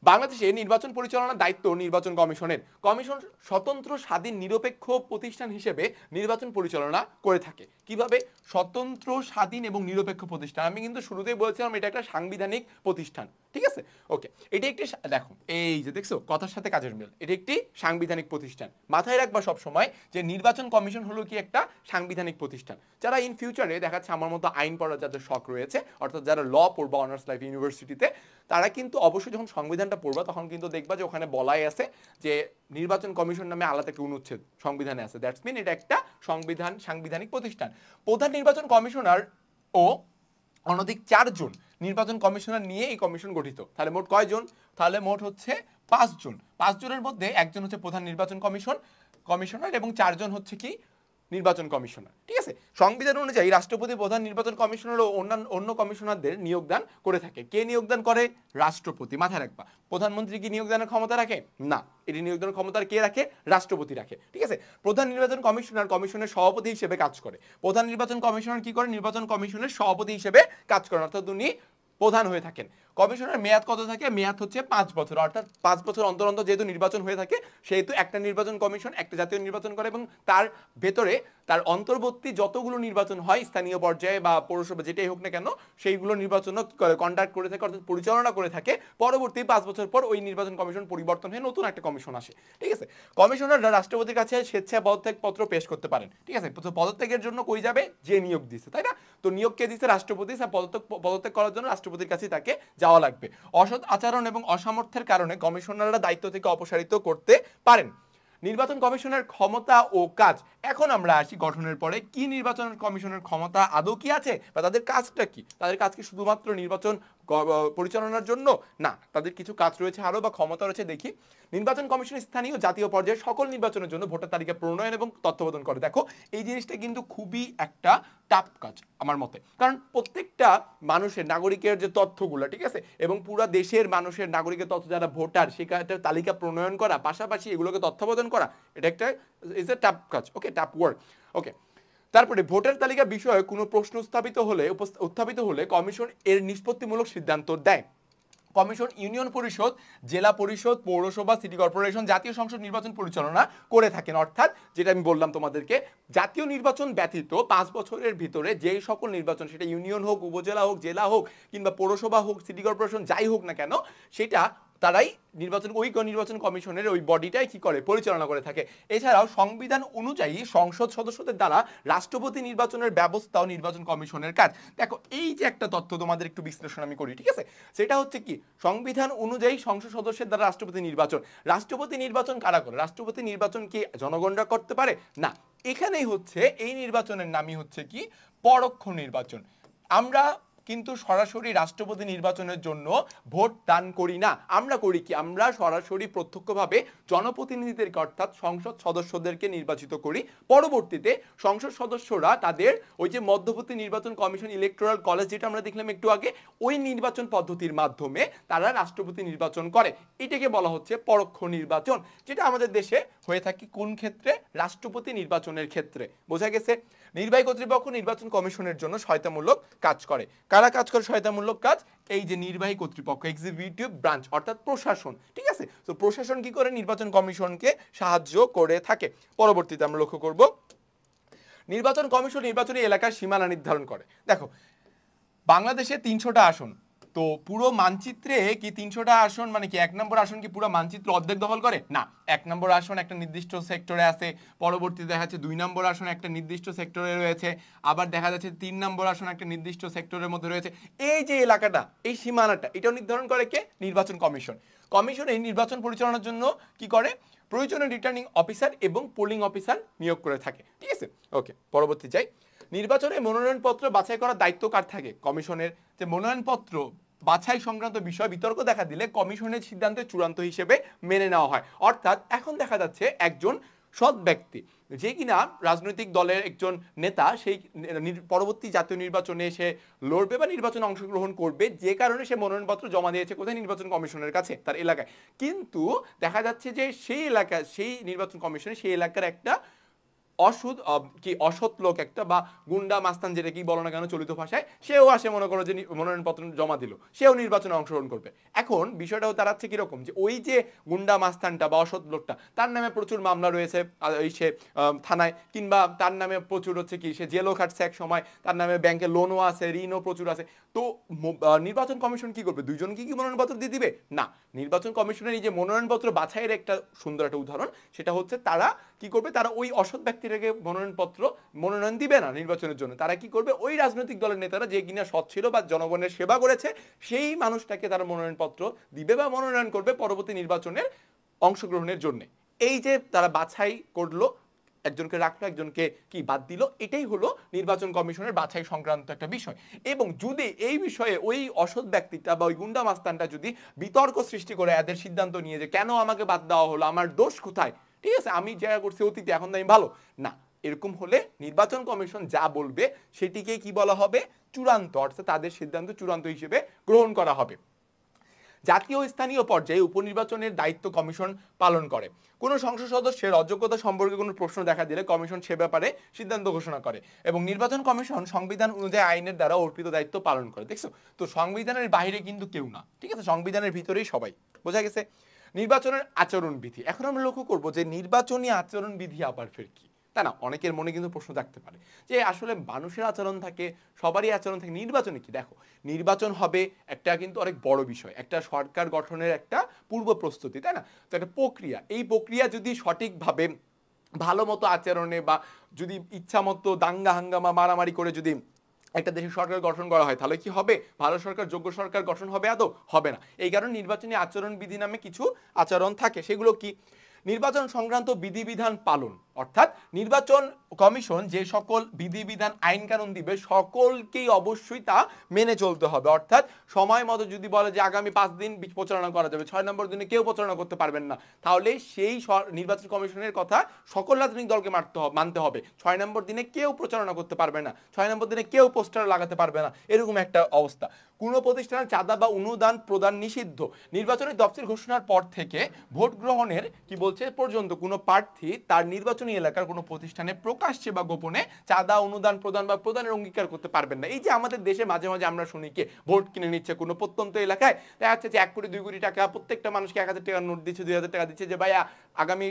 বাংলাদেশে নির্বাচন পরিচালনার দায়িত্ব নির্বাচন কমিশনের। কমিশন স্বতন্ত্র, স্বাধীন, নিরপেক্ষ প্রতিষ্ঠান হিসেবে নির্বাচন পরিচালনা করে থাকে। কিভাবে? স্বতন্ত্র, স্বাধীন এবং নিরপেক্ষ প্রতিষ্ঠান। আমি কিন্তু শুরুতেই বলেছিলাম এটা একটা সাংবিধানিক প্রতিষ্ঠান। ঠিক আছে, ওকে, এটি একটি, দেখো এই যে দেখছো কথার সাথে কাজের মিল, এটি একটি সাংবিধানিক প্রতিষ্ঠান। মাথায় রাখবা সব সময় যে নির্বাচন কমিশন হলো কি একটা সাংবিধানিক প্রতিষ্ঠান। যারা ইন ফিউচারে দেখাচ্ছে আমার মতো আইন পড়ার যাদের শখ রয়েছে, অর্থাৎ যারা ল পড়বা অনার্স লাইফ ইউনিভার্সিটিতে, তারা কিন্তু অবশ্যই যখন সংবিধানটা পড়বা তখন কিন্তু দেখবা যে ওখানে বলাই আছে যে নির্বাচন কমিশন নামে আলাদা একটা অনুচ্ছেদ সংবিধানে আছে। দ্যাটস মিন এটা একটা সাংবিধানিক প্রতিষ্ঠান। প্রধান নির্বাচন কমিশনার ও অনধিক 4 জন নির্বাচন কমিশনার নিয়ে এই কমিশন গঠিত। তাহলে মোট কয়জন? তাহলে মোট হচ্ছে 5 জন। 5 জনের মধ্যে একজন হচ্ছে প্রধান নির্বাচন কমিশনার এবং 4 জন হচ্ছে কি নির্বাচন কমিশনার। ঠিক আছে, সংবিধান অনুযায়ী রাষ্ট্রপতি প্রধান নির্বাচন কমিশনার ও অন্য কমিশনারদের নিয়োগদান করে থাকে। কে নিয়োগদান করে? রাষ্ট্রপতি। মাথায় রাখবা, প্রধানমন্ত্রী কি নিয়োগদানের ক্ষমতা রাখে? না, এটি নিয়োগদানের ক্ষমতা কে রাখে? রাষ্ট্রপতি রাখে। ঠিক আছে, প্রধান নির্বাচন কমিশনার কমিশনের সভাপতি হিসেবে কাজ করে। প্রধান নির্বাচন কমিশনার কি করে? নির্বাচন কমিশনের সভাপতি হিসেবে কাজ করেন, অর্থাৎ উনি প্রধান হয়ে থাকেন। কমিশনের মেয়াদ কত থাকে? মেয়াদ হচ্ছে 5 বছর, অর্থাৎ 5 বছর অন্তর অন্তর যেহেতু নির্বাচন হয়ে থাকে, সেহেতু একটা নির্বাচন কমিশন একটা জাতীয় নির্বাচন করে এবং তার ভেতরে তার অন্তর্বর্তী যতগুলো নির্বাচন হয় স্থানীয় পর্যায়ে বা পৌরসভা যেটাই হোক না কেন, সেইগুলো নির্বাচনও কি করে? কন্ডাক্ট করে থাকে, অর্থাৎ পরিচালনা করে থাকে। পরবর্তী 5 বছর পর ওই নির্বাচন কমিশন পরিবর্তন হয়ে নতুন একটা কমিশন আসে। ঠিক আছে, কমিশনাররা রাষ্ট্রপতির কাছে স্বেচ্ছায় পদত্যাগ পত্র পেশ করতে পারেন। ঠিক আছে, পদত্যাগের জন্য কই যাবে? যে নিয়োগ দিচ্ছে, তাই না? তো নিয়োগ কে দিচ্ছে? রাষ্ট্রপতি। পদত্যাগ করার জন্য রাষ্ট্রপতির কাছে তাকে যাওয়া লাগবে। অসৎ আচরণ এবং অসামর্থ্যের কারণে কমিশনাররা দায়িত্ব থেকে অপসারিত করতে পারেন। নির্বাচন কমিশনের ক্ষমতা ও কাজ। এখন আমরা আসি গঠনের পরে, কি নির্বাচন কমিশনের ক্ষমতা আদৌ কি আছে বা তাদের কাজটা কি? তাদের কাজ কি শুধুমাত্র নির্বাচন পরিচালনার জন্য? না, তাদের কিছু কাজ রয়েছে আরো বা ক্ষমতা রয়েছে। দেখি, নির্বাচন কমিশন স্থানীয় জাতীয় পর্যায়ে সকল নির্বাচনের জন্য ভোটার তালিকা প্রণয়ন এবং তত্ত্বাবধান করে। দেখো এই জিনিসটা কিন্তু খুবই একটা টাফ কাজ আমার মতে, কারণ প্রত্যেকটা মানুষের নাগরিকের যে তথ্যগুলো, ঠিক আছে, এবং পুরো দেশের মানুষের নাগরিকের তথ্য যারা ভোটার, সেখানে তালিকা প্রণয়ন করা, পাশাপাশি এগুলোকে তত্ত্বাবধান করা, এটা একটা ইজ এ টাফ কাজ। ওকে, টাফ ওয়ার্ক। ওকে, তারপরে ভোটার তালিকা বিষয়ে কোনো প্রশ্ন উত্থাপিত হলে কমিশন এর নিষ্পত্তিমূলক সিদ্ধান্ত দেয়। কমিশন ইউনিয়ন পরিষদ, জেলা পরিষদ, পৌরসভা, সিটি কর্পোরেশন, জাতীয় সংসদ নির্বাচন পরিচালনা করে থাকেন। অর্থাৎ যেটা আমি বললাম তোমাদেরকে, জাতীয় নির্বাচন ব্যতীত 5 বছরের ভিতরে যেই সকল নির্বাচন, সেটা ইউনিয়ন হোক, উপজেলা হোক, জেলা হোক, কিংবা পৌরসভা হোক, সিটি কর্পোরেশন, যাই হোক না কেন, সেটা তারাই নির্বাচন কমিশনের ওই বডিটাই কি করে? পরিচালনা করে থাকে। এছাড়াও সংবিধান অনুযায়ী সংসদ সদস্যদের দ্বারা রাষ্ট্রপতি নির্বাচনের ব্যবস্থাও নির্বাচন কমিশনের কাজ। দেখো এই যে একটা তথ্য তোমাদের একটু বিশ্লেষণ আমি করি, ঠিক আছে, সেটা হচ্ছে কি, সংবিধান অনুযায়ী সংসদ সদস্যের দ্বারা রাষ্ট্রপতি নির্বাচন কারা করে? রাষ্ট্রপতি নির্বাচন কি জনগণরা করতে পারে? না, এখানেই হচ্ছে এই নির্বাচনের নামই হচ্ছে কি পরোক্ষ নির্বাচন। আমরা কিন্তু সরাসরি রাষ্ট্রপতি নির্বাচনের জন্য ভোট দান করি না। আমরা করি কি, আমরা সরাসরি প্রত্যক্ষভাবে জনপ্রতিনিধিদেরকে অর্থাৎ সংসদ সদস্যদেরকে নির্বাচিত করি। পরবর্তীতে সংসদ সদস্যরা তাদের ওই যে মধ্যবর্তী নির্বাচন কমিশন ইলেকটোরাল কলেজ যেটা আমরা দেখলাম একটু আগে, ওই নির্বাচন পদ্ধতির মাধ্যমে তারা রাষ্ট্রপতি নির্বাচন করে। এটাকে বলা হচ্ছে পরোক্ষ নির্বাচন, যেটা আমাদের দেশে হয়ে থাকে কোন ক্ষেত্রে, রাষ্ট্রপতি নির্বাচনের ক্ষেত্রে। বোঝা গেছে? নির্বাহী কর্তৃপক্ষ নির্বাচন কমিশনের জন্য সহায়তামূলক কাজ করে। কারা কাজ করে সহায়তামূলক কাজ? এই যে নির্বাহী কর্তৃপক্ষ, এক্সিকিউটিভ ব্রাঞ্চ অর্থাৎ প্রশাসন। ঠিক আছে, তো প্রশাসন কি করে? নির্বাচন কমিশনকে সাহায্য করে থাকে। পরবর্তীতে আমরা লক্ষ্য করব নির্বাচন কমিশন নির্বাচনী এলাকার সীমানা নির্ধারণ করে। দেখো বাংলাদেশে 300টা আসন, তো পুরো মানচিত্রে কি 300টা আসন মানে কি 1 নম্বর আসন কি পুরো মানচিত্র অর্ধেক দখল করে? না, 1 নম্বর আসন একটা নির্দিষ্ট সেক্টরে আছে, পরবর্তীতে দেখা যাচ্ছে 2 নম্বর আসন একটা নির্দিষ্ট সেক্টরে রয়েছে, আবার দেখা যাচ্ছে 3 নম্বর আসন একটা নির্দিষ্ট সেক্টরের মধ্যে রয়েছে। এই যে এলাকাটা, এই সীমানাটা, এটাও নির্ধারণ করে কে? নির্বাচন কমিশন। কমিশন এই নির্বাচন পরিচালনার জন্য কি করে? প্রয়োজনীয় রিটার্নিং অফিসার এবং পোলিং অফিসার নিয়োগ করে থাকে। ঠিক আছে, ওকে, পরবর্তী যাই। নির্বাচনে মনোনয়নপত্র বাছাই করার দায়িত্ব কার থাকে? কমিশনের। যে মনোনয়নপত্র বাছাই সংক্রান্ত বিষয় বিতর্ক দেখা দিলে কমিশনের সিদ্ধান্ত চূড়ান্ত হিসেবে মেনে নেওয়া হয়। অর্থাৎ এখন দেখা যাচ্ছে একজন সৎ ব্যক্তি যে কিনা রাজনৈতিক দলের একজন নেতা, সেই পরবর্তী জাতীয় নির্বাচনে সে লড়বে বা নির্বাচনে অংশগ্রহণ করবে, যে কারণে সে মনোনয়নপত্র জমা দিয়েছে কোথায়? নির্বাচন কমিশনের কাছে, তার এলাকায়। কিন্তু দেখা যাচ্ছে যে সেই এলাকা, সেই নির্বাচন কমিশনে সেই এলাকার একটা অসৎ লোক একটা বা গুন্ডা মাস্তান যেটা কি বলো না কেন চলিত ভাষায়, সেও আসে মনে করো যে মনোনয়নপত্র জমা দিল, সেও নির্বাচনে অংশগ্রহণ করবে। এখন বিষয়টাও দাঁড়াচ্ছে কিরকম, যে ওই যে গুন্ডা মাস্তানটা বা অসৎ লোকটা, তার নামে প্রচুর মামলা রয়েছে সে থানায়, কিংবা তার নামে প্রচুর হচ্ছে কি সে জেলও খাটছে এক সময়, তার নামে ব্যাংকে লোনও আছে, ঋণও প্রচুর আছে। তো নির্বাচন কমিশন কি করবে? দুইজনকে কি মনোনয়নপত্র দিয়ে দিবে? না, নির্বাচন কমিশনের এই যে মনোনয়নপত্র বাছাইয়ের একটা সুন্দর একটা উদাহরণ, সেটা হচ্ছে তারা কি করবে? তারা ওই অসৎ ব্যক্তিটাকে মনোনয়ন দিবে না নির্বাচনের জন্য। তারা কি করবে? ওই রাজনৈতিক দলের নেতারা যে কিনা সৎ ছিল বা জনগণের সেবা করেছে, সেই মানুষটাকে তারা মনোনয়নপত্র দিবে বা মনোনয়ন করবে পরবর্তী নির্বাচনের অংশগ্রহণের জন্য। এই যে তারা বাছাই করলো, একজনকে রাখলো, একজনকে কি বাদ দিল, এটাই হলো নির্বাচন কমিশনের বাছাই সংক্রান্ত একটা বিষয়। এবং যদি এই বিষয়ে ওই অসৎ ব্যক্তিটা বা ওই গুন্ডা মাস্তানটা যদি বিতর্ক সৃষ্টি করে এদের সিদ্ধান্ত নিয়ে যে কেন আমাকে বাদ দেওয়া হলো, আমার দোষ কোথায়, ঠিক আছে, আমি যা করছি অতীতে, এখন তো আমি ভালো না, এরকম হলে নির্বাচন কমিশন যা বলবে সেটিকে কি বলা হবে? চূড়ান্ত, অর্থাৎ তাদের সিদ্ধান্ত চূড়ান্ত হিসেবে গ্রহণ করা হবে। জাতীয় স্থানীয় পর্যায়ে উপনির্বাচনের দায়িত্ব কমিশন পালন করে। কোনো সংসদ সদস্যের অযোগ্যতা সম্পর্কে কোনো প্রশ্ন দেখা দিলে কমিশন সে ব্যাপারে সিদ্ধান্ত ঘোষণা করে। এবং নির্বাচন কমিশন সংবিধান অনুযায়ী আইনের দ্বারা অর্পিত দায়িত্ব পালন করে। দেখছো তো, সংবিধানের বাইরে কিন্তু কেউ না, ঠিক আছে, সংবিধানের ভিতরেই সবাই। বোঝা গেছে? নির্বাচনের আচরণবিধি। এখন আমরা লক্ষ্য করব যে নির্বাচনী আচরণবিধি আবার ফের কি, তাই না? অনেকের মনে কিন্তু প্রশ্ন থাকতে পারে যে আসলে মানুষের আচরণ থাকে, সবারই আচরণ থাকে, নির্বাচনে কি? দেখো, নির্বাচন হবে একটা কিন্তু অনেক বড় বিষয়, একটা সরকার গঠনের একটা পূর্ব প্রস্তুতি, তাই না? তো একটা প্রক্রিয়া, এই প্রক্রিয়া যদি সঠিকভাবে ভালো মতো আচরণে বা যদি ইচ্ছা মতো দাঙ্গা হাঙ্গামা মারামারি করে যদি একটা দেশের সরকার গঠন করা হয়, তাহলে কি হবে? ভালো সরকার, যোগ্য সরকার গঠন হবে? আদৌ হবে না। এই কারণে নির্বাচনী আচরণ বিধি নামে কিছু আচরণ থাকে। সেগুলো কি? নির্বাচন সংক্রান্ত বিধিবিধান পালন, অর্থাৎ নির্বাচন কমিশন যে সকল বিধিবিধান আইন কানুন দিবে সকলকেই অবশ্যই তা মেনে চলতে হবে। অর্থাৎ সময় মতো যদি বলে যে আগামী 5 দিন প্রচারণা করা যাবে, 6 নম্বর দিনে কেউ প্রচারণা করতে পারবেন না, তাহলে সেই নির্বাচন কমিশনের কথা সকল রাজনৈতিক দলকে মানতে হবে। 6 নম্বর দিনে কেউ প্রচারণা করতে পারবে না, 6 নম্বর দিনে কেউ পোস্টার লাগাতে পারবে না, এরকম একটা অবস্থা। কোনো প্রতিষ্ঠানের চাঁদা বা অনুদান প্রদান নিষিদ্ধ। নির্বাচনী তফসিল ঘোষণার পর থেকে ভোট গ্রহণের কি বলছে পর্যন্ত কোনো প্রার্থী তার নির্বাচনী এলাকার কোনো প্রতিষ্ঠানে প্রকাশ্যে বা গোপনে চাঁদা অনুদান প্রদান বা প্রদানের অঙ্গীকার করতে পারবেন না। এই যে আমাদের দেশে মাঝে মাঝে আমরা শুনি কে ভোট কিনে নিচ্ছে কোনো প্রত্যন্ত এলাকায়, দেখা যাচ্ছে যে 1 কোটি 2 কোটি টাকা প্রত্যেকটা মানুষকে 1000 টাকা নোট দিচ্ছে, 2000 টাকা দিচ্ছে, যে ভাইয়া আগামী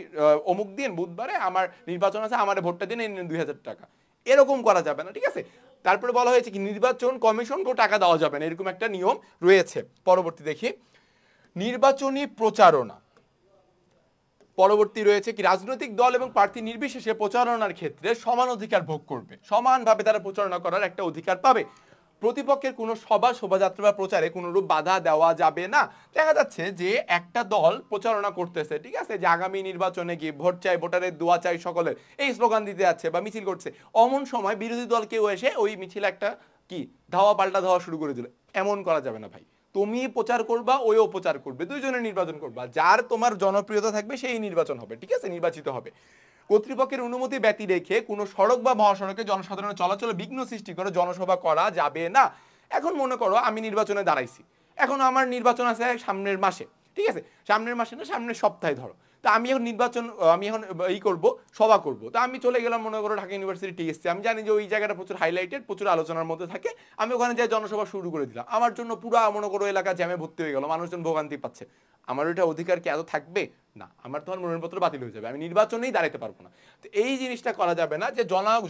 অমুক দিন বুধবারে আমার নির্বাচন আছে, আমার ভোটটা দিন, এই 2000 টাকা। এরকম করা যাবে না, ঠিক আছে? তারপরে বলা হয়েছে কি নির্বাচন কমিশনকেও টাকা দেওয়া যাবে না, এরকম একটা নিয়ম রয়েছে। পরবর্তী দেখি নির্বাচনী প্রচারণা। পরবর্তী রয়েছে কি রাজনৈতিক দল এবং প্রার্থী নির্বিশেষে প্রচারণার ক্ষেত্রে সমান অধিকার ভোগ করবে, সমানভাবে তারা প্রচারণা করার একটা অধিকার পাবে। প্রতিপক্ষের কোনো সভা শোভাযাত্রা বা প্রচারে কোনো রূপ বাধা দেওয়া যাবে না। দেখা যাচ্ছে যে একটা দল প্রচারণা করতেছে, ঠিক আছে, যে আগামী নির্বাচনে গিয়ে ভোট চাই, ভোটারের দোয়া চাই সকলের, এই স্লোগান দিতে যাচ্ছে বা মিছিল করছে, অমন সময় বিরোধী দল কেউ এসে ওই মিছিলে একটা কি ধাওয়া পাল্টা ধাওয়া শুরু করে দিল, এমন করা যাবে না ভাই। তুমি প্রচার করবা, ওইও প্রচার করবে, দুইজনে নির্বাচন করবা, যার তোমার জনপ্রিয়তা থাকবে সেই নির্বাচন হবে, ঠিক আছে, নির্বাচিত হবে। কর্তৃপক্ষের অনুমতি ব্যতি রেখে কোনো সড়ক বা মহাসড়কে জনসাধারণের চলাচলে বিঘ্ন সৃষ্টি করে জনসভা করা যাবে না। এখন মনে করো আমি নির্বাচনে দাঁড়াইছি, এখন আমার নির্বাচন আছে সামনের মাসে, ঠিক আছে, সামনের মাসে না সামনের সপ্তাহে ধরো, তা আমি এখন আমি এখন করব, সভা করব, তা আমি চলে গেলাম মনে করো ঢাকা ইউনিভার্সিটি টিএসসি, আমি জানি যে ওই জায়গাটা প্রচুর হাইলাইটেড, প্রচুর আলোচনার মধ্যে থাকে, আমি ওখানে যাই জনসভা শুরু করে দিলাম, আমার জন্য পুরো মনে করো এলাকা জ্যামে ভর্তি হয়ে গেল, মানুষজন ভোগান্তি পাচ্ছে, আমার ওইটা অধিকার কি এত থাকবে? না, আমার তোমার মনোনয়নপত্র বাতিল হয়ে যাবে, আমি নির্বাচনেই দাঁড়াতে পারবো না। তো এই জিনিসটা করা যাবে না যে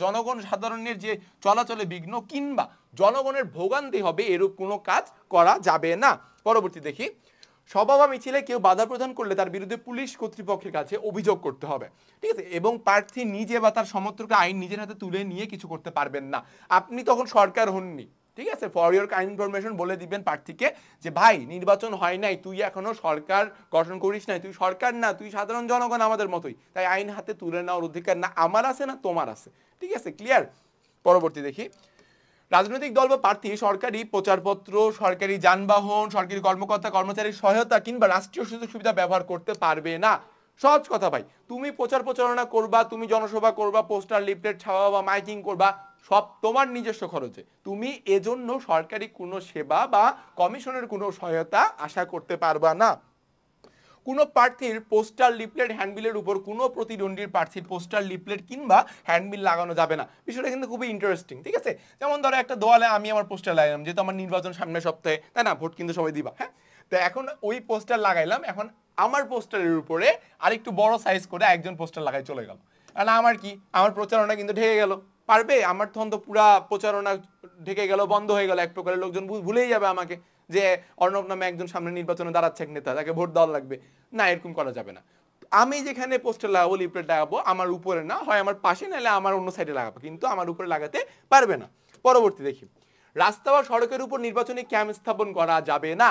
জনগণ সাধারণের যে চলাচলে বিঘ্ন কিংবা জনগণের ভোগান্তি হবে এরূপ কোনো কাজ করা যাবে না। পরবর্তী দেখি, সভা বা মিছিলে কেউ বাধা প্রদান করলে তার বিরুদ্ধে পুলিশ কর্তৃপক্ষের কাছে অভিযোগ করতে হবে, ঠিক আছে, এবং প্রার্থী নিজে বা তার সমর্থককে আইন নিজের হাতে তুলে নিয়ে কিছু করতে পারবেন না। আপনি তখন সরকার হননি, ঠিক আছে, ফর ইওর কাইন্ড ইনফরমেশন বলে দিবেন প্রার্থীকে যে ভাই নির্বাচন হয় নাই, তুই এখনো সরকার গঠন করিস নাই, তুই সরকার না, তুই সাধারণ জনগণ আমাদের মতোই, তাই আইন হাতে তুলে নেওয়ার অধিকার না আমার আছে না তোমার আছে, ঠিক আছে, ক্লিয়ার। পরবর্তী দেখি, রাজনৈতিক দল বা প্রার্থী সরকারি প্রচারপত্র, সরকারি যানবাহন, সরকারি কর্মকর্তা কর্মচারীর সহায়তা কিংবা রাষ্ট্রীয় সুযোগ সুবিধা ব্যবহার করতে পারবে না। সহজ কথা ভাই, তুমি প্রচার প্রচারণা করবা, তুমি জনসভা করবা, পোস্টার লিফলেট ছাপাবা বা মাইকিং করবা, সব তোমার নিজস্ব খরচে, তুমি এজন্য সরকারি কোনো সেবা বা কমিশনের কোনো সহায়তা আশা করতে পারবা না। কোনো প্রার্থীর পোস্টার লিফলেট হ্যান্ডবিলের উপর কোনো প্রতিদ্বন্দ্বীর প্রার্থীর পোস্টার লিফলেট কিংবা হ্যান্ডবিল লাগানো যাবে না। বিষয়টা কিন্তু খুবই ইন্টারেস্টিং, ঠিক আছে, যেমন ধরো একটা দোয়ালে আমি আমার পোস্টার লাগাইলাম, যেহেতু আমার নির্বাচন সামনের সপ্তাহে, তাই না, ভোট কিন্তু সবাই দিবা, হ্যাঁ, তো এখন ওই পোস্টার লাগাইলাম, এখন আমার পোস্টারের উপরে আরেকটু বড় সাইজ করে একজন পোস্টার লাগাই চলে গেল, কারণ আমার কি, আমার প্রচারণা কিন্তু ঢেকে গেল, পারবে, আমার তখন তো পুরা প্রচারণা ঢেকে গেল, বন্ধ হয়ে গেল, এক প্রকারের লোকজন ভুলেই যাবে আমাকে যে অর্ণব নামে একজন সামনে নির্বাচনে দাঁড়াচ্ছে এক নেতা, তাকে ভোট দেওয়া লাগবে না, এরকম করা যাবে না। আমি যেখানে পোস্টার লাগাবো, লিফলেট লাগাবো, আমার উপরে না হয় আমার পাশে, নাহলে আমার অন্য সাইডে লাগাবো, কিন্তু আমার উপরে লাগাতে পারবে না। পরবর্তী দেখি, রাস্তা বা সড়কের উপর নির্বাচনী ক্যাম্প স্থাপন করা যাবে না।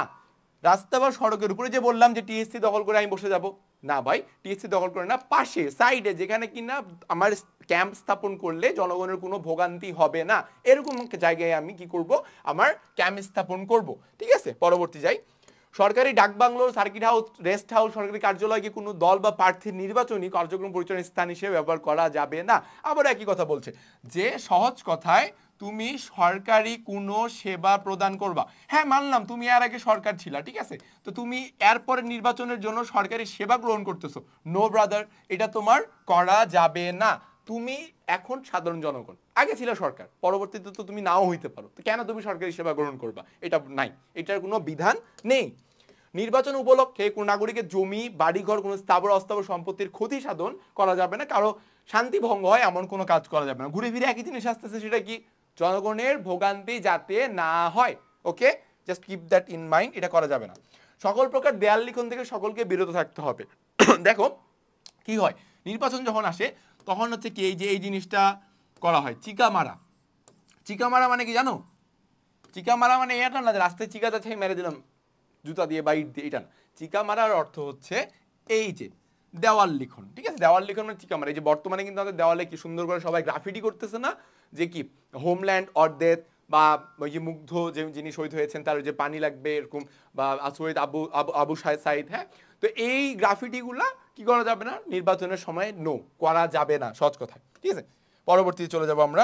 রাস্তা বা সড়কের উপরে যে বললাম যে টিএসসি দখল করে আমি বসে যাব, না ভাই, টিএসসি দখল করে না, পাশে সাইডে যেখানে কিনা আমার ক্যাম্প স্থাপন করলে জনগণের কোনো ভোগান্তি হবে না, এরকম জায়গায় আমি কি করব, আমার ক্যাম্প স্থাপন করব, ঠিক আছে। পরবর্তী যাই, সরকারি ডাকবাংলো, সার্কিট হাউস, রেস্ট হাউস, সরকারি কার্যালয়কে কোনো দল বা প্রার্থীর নির্বাচনী কার্যক্রম পরিচালনার স্থান হিসেবে ব্যবহার করা যাবে না। আবার একই কথা বলছে যে সহজ কথায় তুমি সরকারি কোনো সেবা প্রদান করবা, হ্যাঁ মানলাম তুমি এর আগে সরকার ছিলা, ঠিক আছে, তো তুমি এরপরে নির্বাচনের জন্য সরকারি সেবা গ্রহণ করতেছো, নো ব্রাদার, এটা তোমার করা যাবে না। তুমি এখন সাধারণ জনগণ, আগে ছিল সরকার, পরবর্তীতে তো তুমি নাও হইতে পারো, তো কেন তুমি সরকারি সেবা গ্রহণ করবা, এটা নাই, এটার কোনো বিধান নেই। নির্বাচন উপলক্ষে কোন নাগরিকের জমি, বাড়িঘর, কোনো স্থাবর অস্থাবর সম্পত্তির ক্ষতি সাধন করা যাবে না, কারো শান্তি ভঙ্গ হয় এমন কোনো কাজ করা যাবে না। ঘুরে ফিরে একই জিনিস আসতেছে, সেটা কি, জনগণের ভোগান্তি যাতে না হয়, okay, just keep that in mind, এটা করা যাবে না। সকল প্রকার দেয়াল লিখন থেকে সকলকে বিরত থাকতে হবে। দেখো কি হয়, নির্বাচন যখন আসে তখন হচ্ছে কি, এই যে এই জিনিসটা করা হয়, চিকা মারা। চিকা মারা মানে কি জানো? চিকা মারা মানে এটা না যে রাস্তায় চিকা যাচ্ছে মেরে দিলাম জুতা দিয়ে বা ইট দিয়ে, এটা না। চিকা মারার অর্থ হচ্ছে এই যে দেওয়াল লিখন, ঠিক আছে, দেওয়াল লিখন মানে চিকা মারা। এই যে বর্তমানে কিন্তু আমাদের দেওয়ালে কি সুন্দর করে সবাই গ্রাফিটি করতেছে না, যে কি হোমল্যান্ড অর ডেথ, বা ওই যে মুগ্ধ যে যিনি শহীদ হয়েছেন তার যে পানি লাগবে এরকম, বা শহীদ আবু আবু আবু সাইদ, হ্যাঁ, তো এই গ্রাফিটিগুলা কি করা যাবে না, নির্বাচনের সময় নো করা যাবে না, সহজ কথা, ঠিক আছে। পরবর্তীতে চলে যাব আমরা,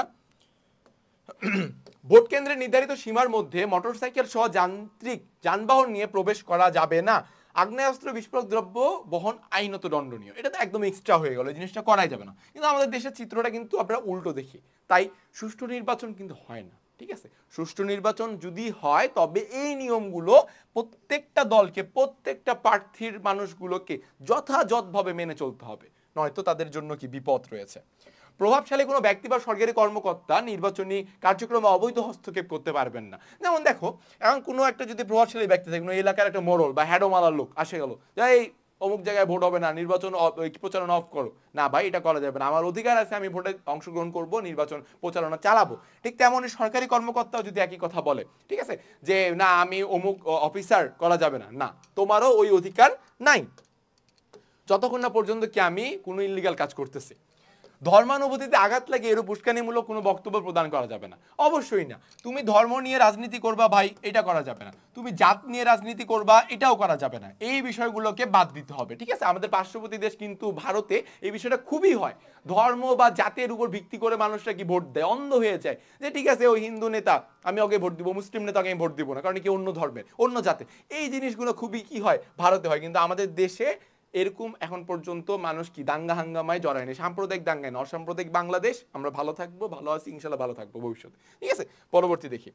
ভোট কেন্দ্রের নির্ধারিত সীমার মধ্যে মোটরসাইকেল সহ যান্ত্রিক যানবাহন নিয়ে প্রবেশ করা যাবে না। আগ্নেয়াস্ত্র, বিস্ফোরক দ্রব্য বহন আইনত দণ্ডনীয়, এটা তো একদম এক্সট্রা হয়ে গেল, এই জিনিসটা করাই যাবে না। কিন্তু আমাদের দেশের চিত্রটা কিন্তু আমরা উল্টো দেখি, তাই সুষ্ঠু নির্বাচন কিন্তু হয় না, ঠিক আছে। সুষ্ঠু নির্বাচন যদি হয় তবে এই নিয়মগুলো প্রত্যেকটা দলকে, প্রত্যেকটা প্রার্থীর মানুষগুলোকে যথাযথভাবে মেনে চলতে হবে, নয়তো তাদের জন্য কি বিপদ রয়েছে। প্রভাবশালী কোনো ব্যক্তি বা সরকারি কর্মকর্তা নির্বাচনী কার্যক্রমে অবৈধ হস্তক্ষেপ করতে পারবেন না। যেমন দেখো, এখন কোনো একটা যদি প্রভাবশালী ব্যক্তি থাকে, কোনো এলাকার একটা মোড়ল বা হ্যাডোমালার লোক আসে গেল, এই অমুক জায়গায় ভোট হবে না, নির্বাচন প্রচারণা অফ করো, না ভাই এটা করা যাবে না, আমার অধিকার আছে, আমি ভোটে অংশগ্রহণ করব, নির্বাচন প্রচারণা চালাবো। ঠিক তেমনই সরকারি কর্মকর্তাও যদি একই কথা বলে, ঠিক আছে, যে না আমি অমুক অফিসার, করা যাবে না, না, তোমারও ওই অধিকার নাই, যতক্ষণ না পর্যন্ত কি আমি কোনো ইল্লিগাল কাজ করতেছি। ধর্মানুভূতিতে আঘাত লাগে এরূপ উস্কানিমূলক কোনো বক্তব্য প্রদান করা যাবে না, অবশ্যই না। তুমি ধর্ম নিয়ে রাজনীতি করবা ভাই, এটা করা যাবে না। তুমি জাত নিয়ে রাজনীতি করবা, এটাও করা যাবে না। এই বিষয়গুলোকে বাদ দিতে হবে, ঠিক আছে? আমাদের পার্শ্ববর্তী দেশ কিন্তু ভারতে এই বিষয়টা খুবই হয়। ধর্ম বা জাতের উপর ভিত্তি করে মানুষরা কি ভোট দেয়, অন্ধ হয়ে যায় যে ঠিক আছে ওই হিন্দু নেতা আমি ওকে ভোট দিব, মুসলিম নেতাকে আমি ভোট দিব না, কারণ কি অন্য ধর্মের অন্য জাতের। এই জিনিসগুলো খুবই কি হয় ভারতে হয়, কিন্তু আমাদের দেশে এরকম এখন পর্যন্ত মানুষ কি দাঙ্গা হাঙ্গামায় জড়ায়নি, সাম্প্রদায়িক দাঙ্গায় না। অসাম্প্রদায়িক বাংলাদেশ, আমরা ভালো থাকবো, ভালো আছি, ইনশাল্লাহ ভালো থাকবো ভবিষ্যতে, ঠিক আছে? পরবর্তী দেখি,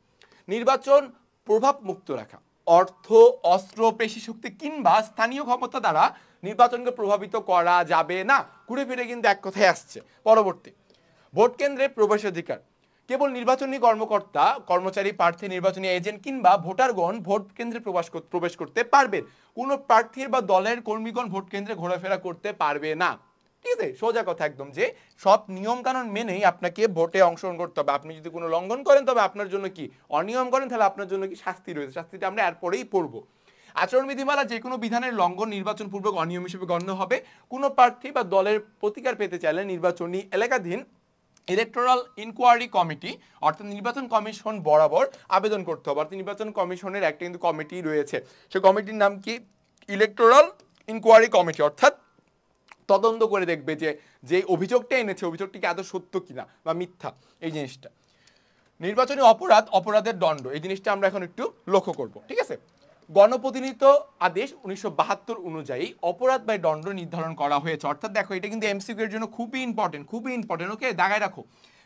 নির্বাচন প্রভাব মুক্ত রাখা। অর্থ, অস্ত্র, পেশি শক্তি কিংবা স্থানীয় ক্ষমতা দ্বারা নির্বাচনকে প্রভাবিত করা যাবে না। ঘুরে ফিরে কিন্তু এক কথায় আসছে। পরবর্তী, ভোট কেন্দ্রে প্রবেশাধিকার। কেবল নির্বাচনী কর্মকর্তা, কর্মচারী, প্রার্থী, নির্বাচনী এজেন্ট কিংবা ভোটারগণ ভোট কেন্দ্রে প্রবেশ করতে পারবেন। কোনো প্রার্থীর বা দলের কর্মীগণ ভোট কেন্দ্রে ঘোরাফেরা করতে পারবে না, ঠিক আছে? সোজা কথা একদম, যে সব নিয়ম কানুন মেনেই আপনাকে ভোটে অংশগ্রহণ করতে হবে। আপনি যদি কোনো লঙ্ঘন করেন তবে আপনার জন্য কি, অনিয়ম করেন তাহলে আপনার জন্য কি শাস্তি রয়েছে। শাস্তিটা আমরা এরপরেই পড়বো। আচরণবিধিমালা যে কোনো বিধানের লঙ্ঘন নির্বাচন পূর্বক অনিয়ম হিসেবে গণ্য হবে। কোনো প্রার্থী বা দলের প্রতিকার পেতে চাইলে নির্বাচনী এলাকাধীন ইলেকটোরাল ইনকোয়ারি কমিটি অর্থাৎ নির্বাচন কমিশন বরাবর আবেদন করতে হবে। অর্থাৎ নির্বাচন কমিশনের একটা কিন্তু কমিটি রয়েছে, সেই কমিটির নাম কি, ইলেকটোরাল ইনকোয়ারি কমিটি। অর্থাৎ তদন্ত করে দেখবে যে যে অভিযোগটা এনেছে অভিযোগটি কি আদৌ সত্য কিনা বা মিথ্যা, এই জিনিসটা। নির্বাচনী অপরাধ, অপরাধের দণ্ড, এই জিনিসটা আমরা এখন একটু লক্ষ্য করব, ঠিক আছে? গণপ্রতিনিধিত্ব আদেশ 1972 অনুযায়ী অপরাধ বা দণ্ড নির্ধারণ করা হয়েছে। অর্থাৎ দেখো এটা কিন্তু এমসিকিউ এর জন্য খুবই ইম্পর্টেন্ট, ওকে দাগায় রাখো।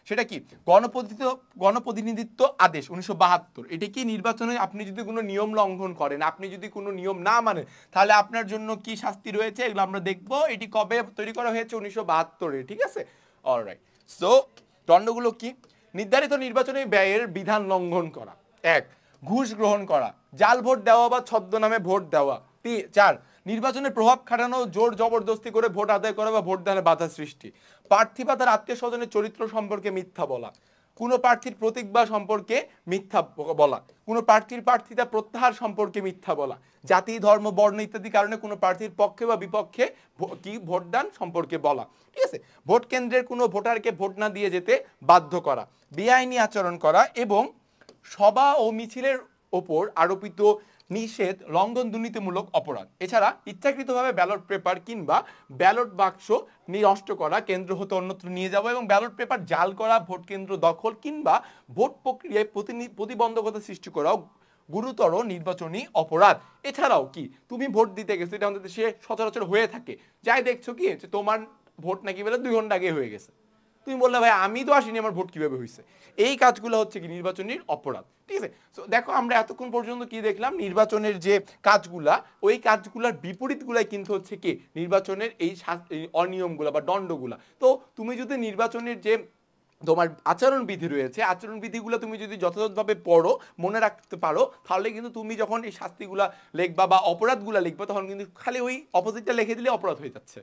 সেটা কি, গণপ্রতিনিধিত্ব আদেশ 1972, এটা কি নির্বাচনে আপনি যদি কোনো নিয়ম লঙ্ঘন করেন, আপনি যদি কোনো নিয়ম না মানেন, তাহলে আপনার জন্য কি শাস্তি রয়েছে এগুলো আমরা দেখবো। এটি কবে তৈরি করা হয়েছে, 1972-এ, ঠিক আছে? অলরাইট, সো দণ্ডগুলো কি, নির্ধারিত নির্বাচনী ব্যয়ের বিধান লঙ্ঘন করা, 1, ঘুষ গ্রহণ করা, জাল ভোট দেওয়া বা ছদ্মনামে ভোট দেওয়া, 4, নির্বাচনের প্রভাব খাটানো, জোর জবরদস্তি করে ভোট আদায় করা বা ভোট দানে বাধা সৃষ্টি, প্রার্থী বা তার আত্মীয় স্বজনের চরিত্র সম্পর্কে মিথ্যা বলা, কোনো প্রার্থীর প্রতীক বা সম্পর্কে মিথ্যা বলা, কোনো প্রার্থীর প্রার্থিতা প্রত্যাহার সম্পর্কে মিথ্যা বলা, জাতি, ধর্ম, বর্ণ ইত্যাদি কারণে কোনো প্রার্থীর পক্ষে বা বিপক্ষে কি ভোটদান সম্পর্কে বলা, ঠিক আছে? ভোট কেন্দ্রের কোনো ভোটারকে ভোট না দিয়ে যেতে বাধ্য করা, বেআইনি আচরণ করা এবং সভা ও মিছিলের ওপর আরোপিত নিষেধ লঙ্ঘন দুর্নীতিমূলক অপরাধ। এছাড়া ইচ্ছাকৃতভাবে ব্যালট পেপার কিংবা ব্যালট বাক্স নষ্ট করা, কেন্দ্র হতে অন্যত্র নিয়ে যাওয়া এবং ব্যালট পেপার জাল করা, ভোট কেন্দ্র দখল কিংবা ভোট প্রক্রিয়ায় প্রতিবন্ধকতা সৃষ্টি করাও গুরুতর নির্বাচনী অপরাধ। এছাড়াও কি, তুমি ভোট দিতে গেছো, এটা আমাদের দেশে সচরাচর হয়ে থাকে, যাই দেখছো কি যে তোমার ভোট নাকি বেলা 2 ঘন্টা আগে হয়ে গেছে, তুমি বললে ভাই আমি তো আসিনি, আমার ভোট কিভাবে হয়েছে। এই কাজগুলো হচ্ছে কি নির্বাচনের অপরাধ, ঠিক আছে? সো দেখো আমরা এতক্ষণ পর্যন্ত কি দেখলাম, নির্বাচনের যে কাজগুলা, ওই কাজগুলার বিপরীতগুলাই কিন্তু হচ্ছে কি নির্বাচনের এই অনিয়মগুলা বা দণ্ডগুলা। তো তুমি যদি নির্বাচনের যে তোমার আচরণবিধি রয়েছে, আচরণবিধিগুলো তুমি যদি যথাযথভাবে পড়ো, মনে রাখতে পারো, তাহলে কিন্তু তুমি যখন এই শাস্তিগুলা লিখবা বা অপরাধগুলা লিখবা, তখন কিন্তু খালি ওই অপোজিটটা লিখে দিলে অপরাধ হয়ে যাচ্ছে।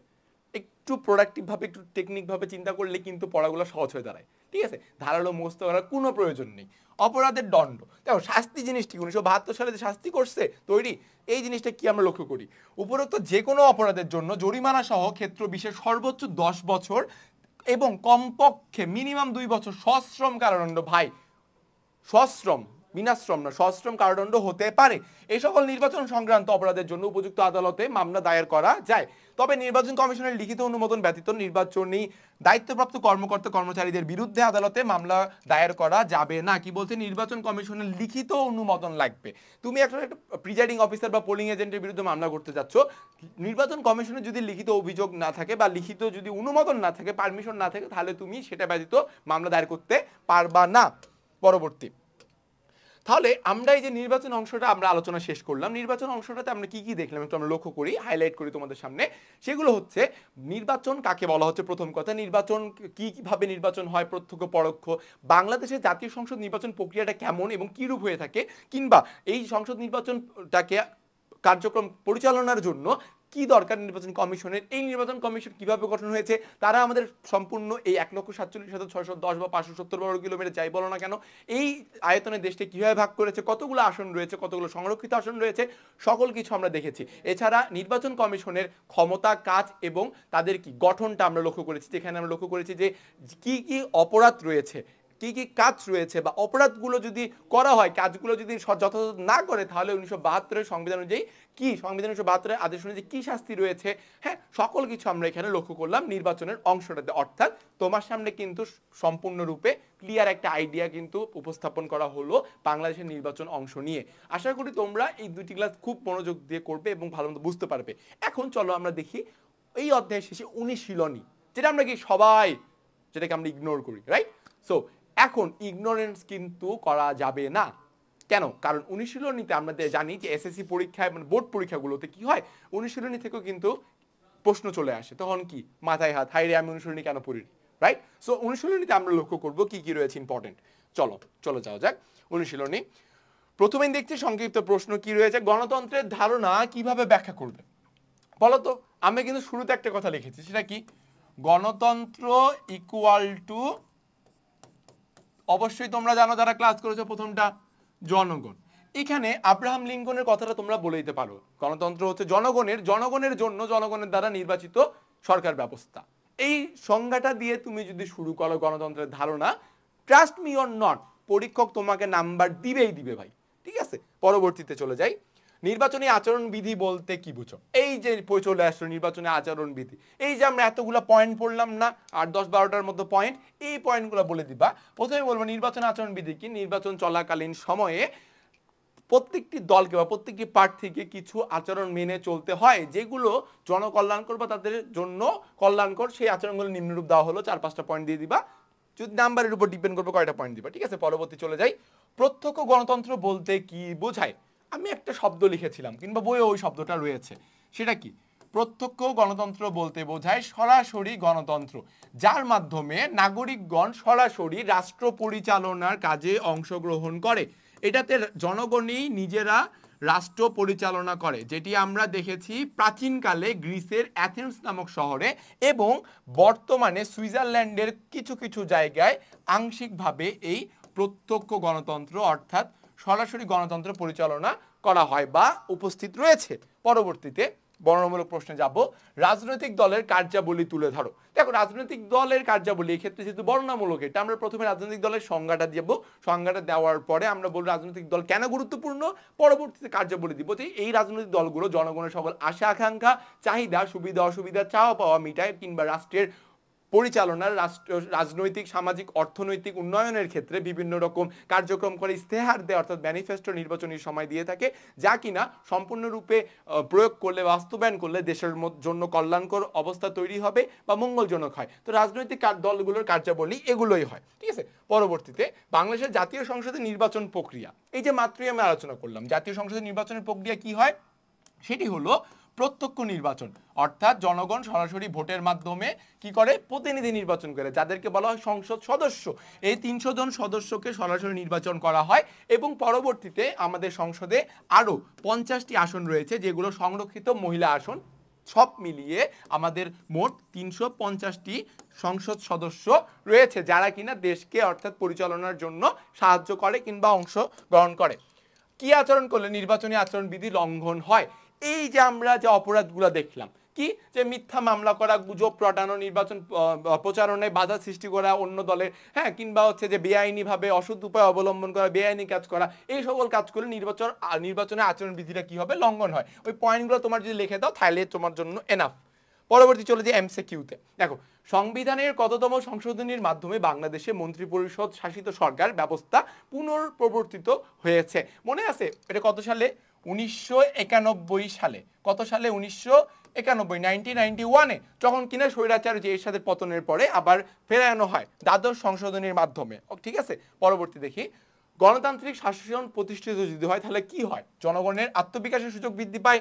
একটু প্রোডাক্টিভভাবে, একটু টেকনিকভাবে চিন্তা করলে কিন্তু পড়াগুলো সহজ হয়ে দাঁড়ায়, ঠিক আছে? ধারালো মুখস্থ করার কোনো প্রয়োজন নেই। অপরাধের দণ্ড, দেখো শাস্তি জিনিসটি 1972 সালে যে শাস্তি করছে তৈরি, এই জিনিসটা কি আমরা লক্ষ্য করি, উপরোক্ত যে কোনো অপরাধের জন্য জরিমানা সহ ক্ষেত্র বিশেষ সর্বোচ্চ 10 বছর এবং কমপক্ষে মিনিমাম 2 বছর সশ্রম কারাদণ্ড, ভাই সশ্রম, বিনাশ্রম না, সশ্রম কারাদণ্ড হতে পারে। এই সকল নির্বাচন সংক্রান্ত অপরাধের জন্য উপযুক্ত আদালতে মামলা দায়ের করা যায়। তবে নির্বাচন কমিশনের লিখিত অনুমোদন ব্যতীত নির্বাচনী দায়িত্বপ্রাপ্ত কর্মকর্তা কর্মচারীদের বিরুদ্ধে আদালতে মামলা দায়ের করা যাবে না। কি বলছে, নির্বাচন কমিশনের লিখিত অনুমোদন লাগবে। তুমি একটা প্রিজাইডিং অফিসার বা পোলিং এজেন্টের বিরুদ্ধে মামলা করতে যাচ্ছ, নির্বাচন কমিশনের যদি লিখিত অভিযোগ না থাকে বা লিখিত যদি অনুমোদন না থাকে, পারমিশন না থাকে, তাহলে তুমি সেটা ব্যতীত মামলা দায়ের করতে পারবা না। পরবর্তী, তাহলে আমরা এই যে নির্বাচন অংশটা আমরা আলোচনা শেষ করলাম, নির্বাচন অংশটাতে আমরা কি কি দেখলাম একটু আমরা লক্ষ্য করি, হাইলাইট করি তোমাদের সামনে। সেগুলো হচ্ছে নির্বাচন কাকে বলা হচ্ছে, প্রথম কথা নির্বাচন কিভাবে নির্বাচন হয়, প্রত্যক্ষ পরোক্ষ, বাংলাদেশের জাতীয় সংসদ নির্বাচন প্রক্রিয়াটা কেমন এবং কি রূপ হয়ে থাকে, কিংবা এই সংসদ নির্বাচনটাকে কার্যক্রম পরিচালনার জন্য কি দরকার নির্বাচন কমিশনের, এই নির্বাচন কমিশন কিভাবে গঠন হয়েছে, তারা আমাদের সম্পূর্ণ এই 1,47,610 বা 570 বর্গ কিলোমিটার যাই বলো না কেন এই আয়তনের দেশটি কিভাবে ভাগ করেছে, কতগুলো আসন রয়েছে, কতগুলো সংরক্ষিত আসন রয়েছে, সকল কিছু আমরা দেখেছি। এছাড়া নির্বাচন কমিশনের ক্ষমতা, কাজ এবং তাদের কি গঠনটা আমরা লক্ষ্য করেছি, যেখানে আমরা লক্ষ্য করেছি যে কি কি অপরাধ রয়েছে, কি কি কাজ রয়েছে, বা অপরাধগুলো যদি করা হয়, কাজগুলো যদি যথাযথ না করে, তাহলে 1972 সংবিধান অনুযায়ী কি, সংবিধান 1972 আদেশ অনুযায়ী কি শাস্তি রয়েছে, হ্যাঁ সকল কিছু আমরা এখানে লক্ষ্য করলাম নির্বাচনের অংশটাতে। অর্থাৎ তোমার সামনে কিন্তু সম্পূর্ণরূপে ক্লিয়ার একটা আইডিয়া কিন্তু উপস্থাপন করা হলো বাংলাদেশের নির্বাচন অংশ নিয়ে। আশা করি তোমরা এই দুটি ক্লাস খুব মনোযোগ দিয়ে করবে এবং ভালো মতো বুঝতে পারবে। এখন চলো আমরা দেখি এই অধ্যায়ের শেষে অনুশীলনী, যেটা আমরা কি সবাই যেটাকে আমরা ইগনোর করি, রাইট? সো এখন ইগনোরেন্স কিন্তু করা যাবে না। কেন? কারণ অনুশীলনীতে আমরা জানি যে এসএসসি পরীক্ষায় মানে বোর্ড পরীক্ষাগুলোতে কি হয়, অনুশীলনী থেকেও কিন্তু প্রশ্ন চলে আসে, তখন কি মাথায় হাত, হাই রে আমি অনুশীলনী কেন পড়িনি, রাইট? সো অনুশীলনীতে আমরা লক্ষ্য করব কি কি রয়েছে ইম্পর্টেন্ট। চলো যাওয়া যাক অনুশীলনী। প্রথমেই দেখছি সংক্ষিপ্ত প্রশ্ন কি রয়েছে, গণতন্ত্রের ধারণা কিভাবে ব্যাখ্যা করবে বলতো। আমি কিন্তু শুরুতে একটা কথা লিখেছি, সেটা কি, গণতন্ত্র ইকুয়াল টু, অবশ্যই তোমরা জানো যারা ক্লাস করেছো প্রথমটা, জনগণ। এখানে আব্রাহাম লিঙ্কনের কথাটা তোমরা বলে দিতে পারো, গণতন্ত্র হচ্ছে জনগণের জন্য, জনগণের দ্বারা নির্বাচিত সরকার ব্যবস্থা। এই সংজ্ঞাটা দিয়ে তুমি যদি শুরু করো গণতন্ত্রের ধারণা, ট্রাস্ট মি অর নট, পরীক্ষক তোমাকে নাম্বার দিবেই দিবে ভাই, ঠিক আছে? পরবর্তীতে চলে যাই, নির্বাচনী আচরণ বিধি বলতে কি বুঝো? এই যে চলে আসলো নির্বাচনী আচরণ বিধি, এই যে আমরা এতগুলো পয়েন্ট পড়লাম না, 8-10-12টার মতো পয়েন্ট, এই পয়েন্টগুলো বলে দিবা। প্রথমে বলবো নির্বাচন আচরণ বিধি কি, নির্বাচন চলাকালীন সময়ে প্রত্যেকটি দলকে বা প্রত্যেকটি প্রার্থীকে কিছু আচরণ মেনে চলতে হয়, যেগুলো জনকল্যাণকর বা তাদের জন্য কল্যাণকর, সেই আচরণগুলো নিম্নরূপ দেওয়া হলো, 4-5টা পয়েন্ট দিয়ে দিবা, যদি নাম্বারের উপর ডিপেন্ড করবে কয়টা পয়েন্ট দিবা, ঠিক আছে? পরবর্তী চলে যাই, প্রত্যক্ষ গণতন্ত্র বলতে কি বোঝায়? আমি একটা শব্দ লিখেছিলাম কিংবা বইয়ে ওই শব্দটা রয়েছে, সেটা কি, প্রত্যক্ষ গণতন্ত্র বলতে বোঝায় সরাসরি গণতন্ত্র, যার মাধ্যমে নাগরিকগণ সরাসরি রাষ্ট্র পরিচালনার কাজে অংশগ্রহণ করে। এটাতে জনগণই নিজেরা রাষ্ট্র পরিচালনা করে, যেটি আমরা দেখেছি প্রাচীনকালে গ্রিসের অ্যাথেন্স নামক শহরে এবং বর্তমানে সুইজারল্যান্ডের কিছু কিছু জায়গায় আংশিকভাবে এই প্রত্যক্ষ গণতন্ত্র অর্থাৎ সরাসরি গণতন্ত্র পরিচালনা করা হয় বা উপস্থিত রয়েছে। পরবর্তীতে বর্ণনামূলক প্রশ্নে যাব, রাজনৈতিক দলের কার্যাবলী তুলে ধরো। দেখো রাজনৈতিক দলের কার্যাবলী এক্ষেত্রে যেহেতু বর্ণনামূলক, এটা আমরা প্রথমে রাজনৈতিক দলের সংজ্ঞাটা দেব, সংজ্ঞাটা দেওয়ার পরে আমরা বলবো রাজনৈতিক দল কেন গুরুত্বপূর্ণ, পরবর্তীতে কার্যাবলী দিব যে এই রাজনৈতিক দলগুলো জনগণের সকল আশা আকাঙ্ক্ষা, চাহিদা, সুবিধা অসুবিধা, চাওয়া পাওয়া মিটায় কিংবা রাষ্ট্রের পরিচালনার, রাজনৈতিক, সামাজিক, অর্থনৈতিক উন্নয়নের ক্ষেত্রে বিভিন্ন রকম কার্যক্রম করে ইস্তেহার দেয়, অর্থাৎ ম্যানিফেস্টো নির্বাচনী সময় দিয়ে থাকে, যা কিনা সম্পূর্ণরূপে প্রয়োগ করলে, বাস্তবায়ন করলে দেশের জন্য কল্যাণকর অবস্থা তৈরি হবে বা মঙ্গলজনক হয়। তো রাজনৈতিক দলগুলোর কার্যাবলী এগুলোই হয়, ঠিক আছে? পরবর্তীতে বাংলাদেশের জাতীয় সংসদের নির্বাচন প্রক্রিয়া, এই যে মাত্রই আমি আলোচনা করলাম জাতীয় সংসদের নির্বাচনের প্রক্রিয়া কি হয়, সেটি হলো প্রত্যক্ষ নির্বাচন, অর্থাৎ জনগণ সরাসরি ভোটের মাধ্যমে কি করে, প্রতিনিধি নির্বাচন করে, যাদেরকে বলা হয় সংসদ সদস্য। এই 300 জন সদস্যকে সরাসরি নির্বাচন করা হয় এবং পরবর্তীতে আমাদের সংসদে আরো 50টি আসন রয়েছে, যেগুলো সংরক্ষিত মহিলা আসন। সব মিলিয়ে আমাদের মোট 350টি সংসদ সদস্য রয়েছে, যারা কিনা দেশকে অর্থাৎ পরিচালনার জন্য সাহায্য করে কিংবা অংশ গ্রহণ করে। কি আচরণ করলে নির্বাচনী আচরণ বিধি লঙ্ঘন হয়? এই যে আমরা যে অপরাধগুলো দেখলাম, কি যে মিথ্যা মামলা করা, গুজব রটানো, নির্বাচন প্রচারণায় বাধা সৃষ্টি করা অন্য দলের, হ্যাঁ, কিংবা হচ্ছে যে বেআইনি ভাবে অসৎ উপায় অবলম্বন করা, বেআইনি কাজ করা, এই সকল কাজ করলে নির্বাচনের আচরণ বিধিটা কি হবে, লঙ্ঘন হয়। ওই পয়েন্টগুলো তোমার যদি লিখে দাও তাহলে তোমার জন্য এনাফ। পরবর্তী চলে যে এমসিকিউতে, দেখো সংবিধানের কততম সংশোধনীর মাধ্যমে বাংলাদেশে মন্ত্রিপরিষদ শাসিত সরকার ব্যবস্থা পুনঃপ্রবর্তিত হয়েছে? মনে আছে এটা কত সালে? 1991 সালে। কত সালে? 1991 যখন কিনা স্বৈরাচার যে এরশাদের পতনের পরে আবার ফেরানো হয় দ্বাদশ সংশোধনীর মাধ্যমে, ঠিক আছে? পরবর্তী দেখি, গণতান্ত্রিক শাসন প্রতিষ্ঠিত যদি হয় তাহলে কি হয়? জনগণের আত্মবিকাশের সুযোগ বৃদ্ধি পায়,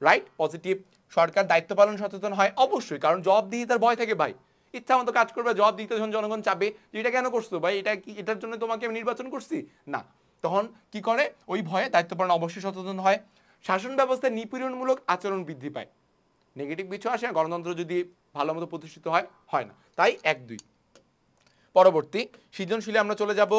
রাইট, পজিটিভ। সরকার দায়িত্ব পালন সচেতন হয়, অবশ্যই, কারণ জবাবদিহিতার ভয় থাকে ভাই, ইচ্ছা মতো কাজ করবে, জবাবদিহিতা যখন জনগণ চাবে যে এটা কেন করছো ভাই, এটা কি এটার জন্য তোমাকে আমি নির্বাচন করছি না, তখন কি করে, ওই ভয়ে দায়িত্ব পালন অবশ্যই সচেতন হয়। শাসন ব্যবস্থায় নিপীড়নমূলক আচরণ বৃদ্ধি পায়, নেগেটিভ কিছু আসে, গণতন্ত্র যদি ভালো মতো প্রতিষ্ঠিত হয়, হয় না। তাই 1-2। পরবর্তী সৃজনশীলে আমরা চলে যাব।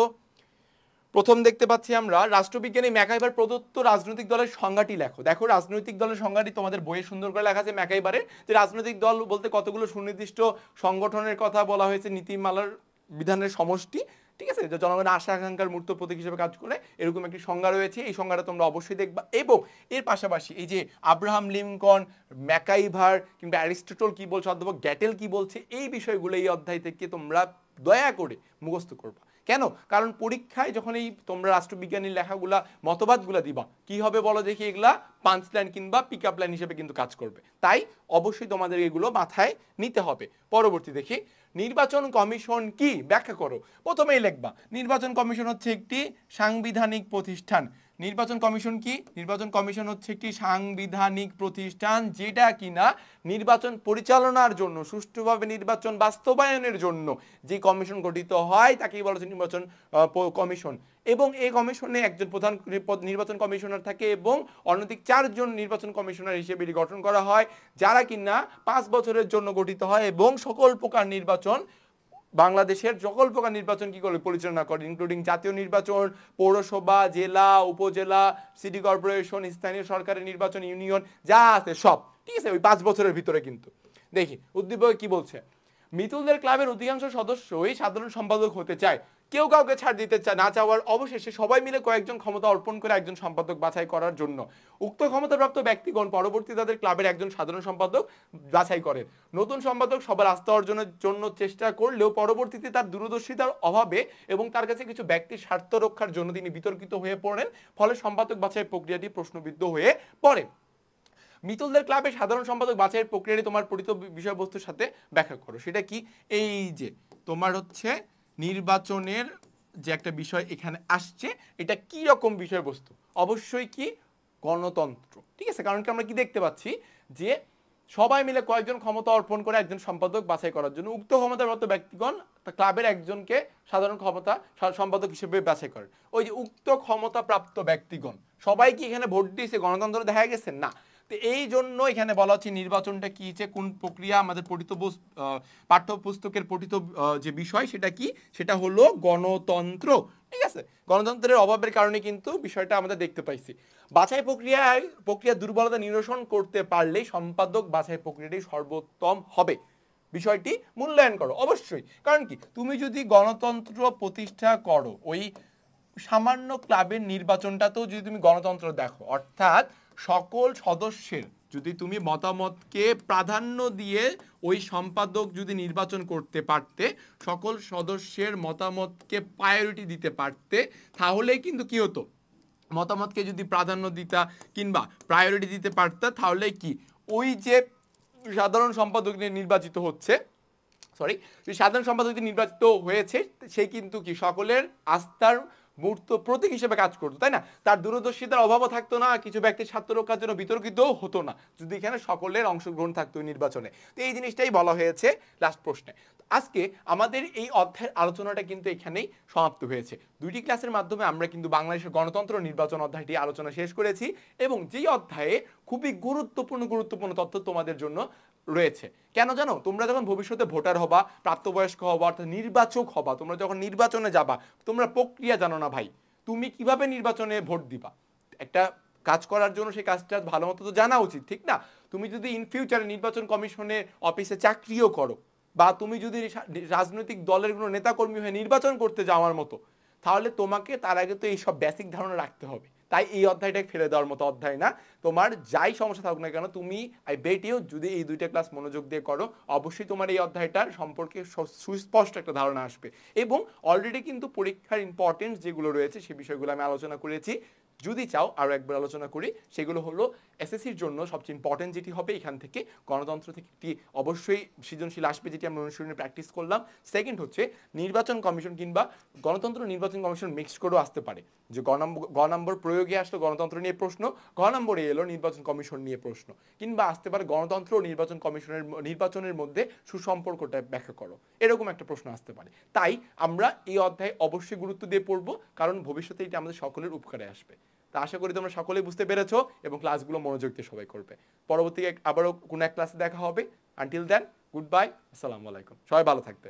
প্রথম দেখতে পাচ্ছি আমরা রাষ্ট্রবিজ্ঞানী ম্যাকাইভার প্রদত্ত রাজনৈতিক দলের সংজ্ঞাটি লেখো। দেখো রাজনৈতিক দলের সংজ্ঞাটি তোমাদের বইয়ে সুন্দর করে লেখা আছে ম্যাকাইভারের, যে রাজনৈতিক দল বলতে কতগুলো সুনির্দিষ্ট সংগঠনের কথা বলা হয়েছে, নীতিমালার বিধানের সমষ্টি, ঠিক আছে, যে জনগণের আশা আকাঙ্ক্ষার মূর্ত প্রতীক হিসেবে কাজ করে, এরকম একটি সংজ্ঞা রয়েছে। এই সংজ্ঞাটা তোমরা অবশ্যই দেখবা। এবং এর পাশাপাশি এই যে আব্রাহাম লিঙ্কন, ম্যাকাইভার কিংবা অ্যারিস্টটল কি বলছে, অধ্যাপক গ্যাটেল কি বলছে, এই বিষয়গুলো এই অধ্যায় থেকে তোমরা দয়া করে মুখস্থ করবা। কেন? কারণ পরীক্ষায় যখন এই তোমরা রাষ্ট্রবিজ্ঞানীর লেখাগুলা মতবাদগুলা দিবা, কি হবে বলো দেখি, এগুলা পাঁচ লাইন কিংবা পিক আপ লাইন হিসেবে কিন্তু কাজ করবে। তাই অবশ্যই তোমাদের এগুলো মাথায় নিতে হবে। পরবর্তী দেখি, নির্বাচন কমিশন কি, ব্যাখ্যা করো। প্রথমেই লিখবা নির্বাচন কমিশন হচ্ছে একটি সাংবিধানিক প্রতিষ্ঠান। নির্বাচন কমিশন কি? নির্বাচন কমিশন হচ্ছে একটি সাংবিধানিক প্রতিষ্ঠান যেটা কিনা নির্বাচন পরিচালনার জন্য, সুষ্ঠুভাবে নির্বাচন বাস্তবায়নের জন্য যে কমিশন গঠিত হয় তাকেই বলা হচ্ছে নির্বাচন কমিশন। এবং এই কমিশনে একজন প্রধান নির্বাচন কমিশনার থাকে এবং অনধিক 4 জন নির্বাচন কমিশনার হিসেবে গঠন করা হয়, যারা কিনা 5 বছরের জন্য গঠিত হয় এবং সকল প্রকার নির্বাচন, বাংলাদেশের সকল প্রকার নির্বাচন কি করে পরিচালনা করে, ইনক্লুডিং জাতীয় নির্বাচন, পৌরসভা, জেলা, উপজেলা, সিটি কর্পোরেশন, স্থানীয় সরকারের নির্বাচন, ইউনিয়ন যা আছে সব, ঠিক আছে, ওই 5 বছরের ভিতরে। কিন্তু দেখি উদ্দীপক কি বলছে, মিতুলদের ক্লাবের অধিকাংশ সদস্যই সাধারণ সম্পাদক হতে চায়। কেউ কাউকে ছাড় দিতে না চাওয়ার অবশেষে সবাই মিলে কয়েকজন ক্ষমতা অর্পণ করে একজন সম্পাদক বাছাই করার জন্য উক্ত ক্ষমতাপ্রাপ্ত ব্যক্তিগণ পরবর্তী তাদের ক্লাবের একজন সাধারণ সম্পাদক বাছাই করেন। নতুন সম্পাদক সবার আস্থা অর্জনের জন্য চেষ্টা করলেও পরবর্তীতে তার দূরদর্শিতার অভাবে এবং তার কাছে কিছু ব্যক্তির স্বার্থ রক্ষার জন্য তিনি বিতর্কিত হয়ে পড়েন, ফলে সম্পাদক বাছাই প্রক্রিয়াটি প্রশ্নবিদ্ধ হয়ে পড়ে। মিতুলদের ক্লাবে সাধারণ সম্পাদক বাছাইয়ের প্রক্রিয়াটি তোমার পরিচিত বিষয়বস্তুর সাথে ব্যাখ্যা করো। সেটা কি? এই যে তোমার হচ্ছে নির্বাচনের যে একটা বিষয় এখানে আসছে, এটা কি রকম বিষয়বস্তু? অবশ্যই কি গণতন্ত্র, ঠিক আছে। কারণ কি আমরা কি দেখতে পাচ্ছি যে সবাই মিলে কয়েকজন ক্ষমতা অর্পণ করে একজন সম্পাদক বাছাই করার জন্য উক্ত ক্ষমতাপ্রাপ্ত ব্যক্তিগণ ক্লাবের একজনকে সাধারণ ক্ষমতা সম্পাদক হিসেবে বাছাই করেন। ওই যে উক্ত ক্ষমতাপ্রাপ্ত ব্যক্তিগণ সবাই কি এখানে ভোট দিয়েছে, গণতন্ত্র দেখা গেছে না। তো এই জন্য এখানে বলা হচ্ছে নির্বাচনটা কি, যে কোন প্রক্রিয়া, আমাদের পঠিত পাঠ্যপুস্তকের পঠিত যে বিষয় সেটা কি, সেটা হলো গণতন্ত্র, ঠিক আছে। গণতন্ত্রের অভাবের কারণে কিন্তু বিষয়টা আমরা দেখতে পাইছি। বাছাই প্রক্রিয়া দুর্বলতা নিরসন করতে পারলেই সম্পাদক বাছাই প্রক্রিয়াটি সর্বোত্তম হবে। বিষয়টি মূল্যায়ন করো অবশ্যই। কারণ কি, তুমি যদি গণতন্ত্র প্রতিষ্ঠা করো, ওই সামান্য ক্লাবের নির্বাচনটাতেও যদি তুমি গণতন্ত্র দেখো, অর্থাৎ সকল সদস্যের যদি তুমি মতামতকে প্রাধান্য দিয়ে ওই সম্পাদক যদি নির্বাচন করতে পারতে, সকল সদস্যের মতামতকে প্রায়োরিটি দিতে পারতে, তাহলে কিন্তু কি হতো, মতামতকে যদি প্রাধান্য দিতা কিংবা প্রায়োরিটি দিতে পারতা, তাহলে কি ওই যে সাধারণ সম্পাদক নির্বাচিত হচ্ছে, সাধারণ সম্পাদক নির্বাচিত হয়েছে, সে কিন্তু কি সকলের আস্থার মূর্ত প্রতীক হিসেবে কাজ করতো, তাই না? তার দূরদর্শিতার অভাবও থাকতো না, কিছু ব্যক্তির স্বার্থ রক্ষার জন্য বিতর্কিত হতো না, যদি এখানে সকলের অংশগ্রহণ থাকতো নির্বাচনে। তো এই জিনিসটাই বলা হয়েছে লাস্ট প্রশ্নে। আজকে আমাদের এই অধ্যায়ের আলোচনাটা কিন্তু এখানেই সমাপ্ত হয়েছে। 2টি ক্লাসের মাধ্যমে আমরা কিন্তু বাংলাদেশের গণতন্ত্র নির্বাচন অধ্যায়টি আলোচনা শেষ করেছি, এবং যেই অধ্যায়ে খুবই গুরুত্বপূর্ণ তথ্য তোমাদের জন্য রয়েছে। কেন জানো? তোমরা যখন ভবিষ্যতে ভোটার হবা, প্রাপ্তবয়স্ক হবা, অর্থাৎ নির্বাচক হবা, তোমরা যখন নির্বাচনে যাবা, তোমরা প্রক্রিয়া জানো না ভাই। তুমি কিভাবে নির্বাচনে ভোট দিবা, একটা কাজ করার জন্য সেই কাজটা ভালো মতো তো জানা উচিত, ঠিক না? তুমি যদি ইন ফিউচারে নির্বাচন কমিশনের অফিসে চাকরিও করো, বা তুমি যদি রাজনৈতিক দলের কোনো নেতাকর্মী হয়ে নির্বাচন করতে যাওয়ার মতো, তাহলে তোমাকে তার আগে তো এইসব বেসিক ধারণা রাখতে হবে। তাই এই অধ্যায়টা ফেলে দেওয়ার মতো অধ্যায় না। তোমার যাই সমস্যা থাকুক না কেন, তুমি আই বেট ইউ যদি এই 2টা ক্লাস মনোযোগ দিয়ে করো, অবশ্যই তোমার এই অধ্যায়টার সম্পর্কে সুস্পষ্ট একটা ধারণা আসবে। এবং অলরেডি কিন্তু পরীক্ষার ইম্পর্টেন্স যেগুলো রয়েছে সেই বিষয়গুলো আমি আলোচনা করেছি। যদি চাও আরও একবার আলোচনা করি, সেগুলো হলো এসএসসির জন্য সবচেয়ে ইম্পর্টেন্ট যেটি হবে এখান থেকে গণতন্ত্র থেকে একটি অবশ্যই সৃজনশীল আসবে, যেটি আমরা অনুশীলনে প্র্যাকটিস করলাম। সেকেন্ড হচ্ছে নির্বাচন কমিশন কিংবা গণতন্ত্র নির্বাচন কমিশন মিক্স করেও আসতে পারে, যে গ নম্বর প্রয়োগে আসলো গণতন্ত্র নিয়ে প্রশ্ন, ঘ নম্বরে এলো নির্বাচন কমিশন নিয়ে প্রশ্ন, কিংবা আসতে পারে গণতন্ত্র ও নির্বাচন কমিশনের নির্বাচনের মধ্যে সুসম্পর্কটা ব্যাখ্যা করো, এরকম একটা প্রশ্ন আসতে পারে। তাই আমরা এই অধ্যায়ে অবশ্যই গুরুত্ব দিয়ে পড়বো, কারণ ভবিষ্যতে এটা আমাদের সকলের উপকারে আসবে। তা আশা করি তোমরা সকলেই বুঝতে পেরেছো এবং ক্লাসগুলো মনোযোগ দিয়ে সবাই করবে। পরবর্তী আবারও কোনো এক ক্লাসে দেখা হবে। আনটিল দেন গুড বাই, আসসালামু আলাইকুম, সবাই ভালো থাকবে।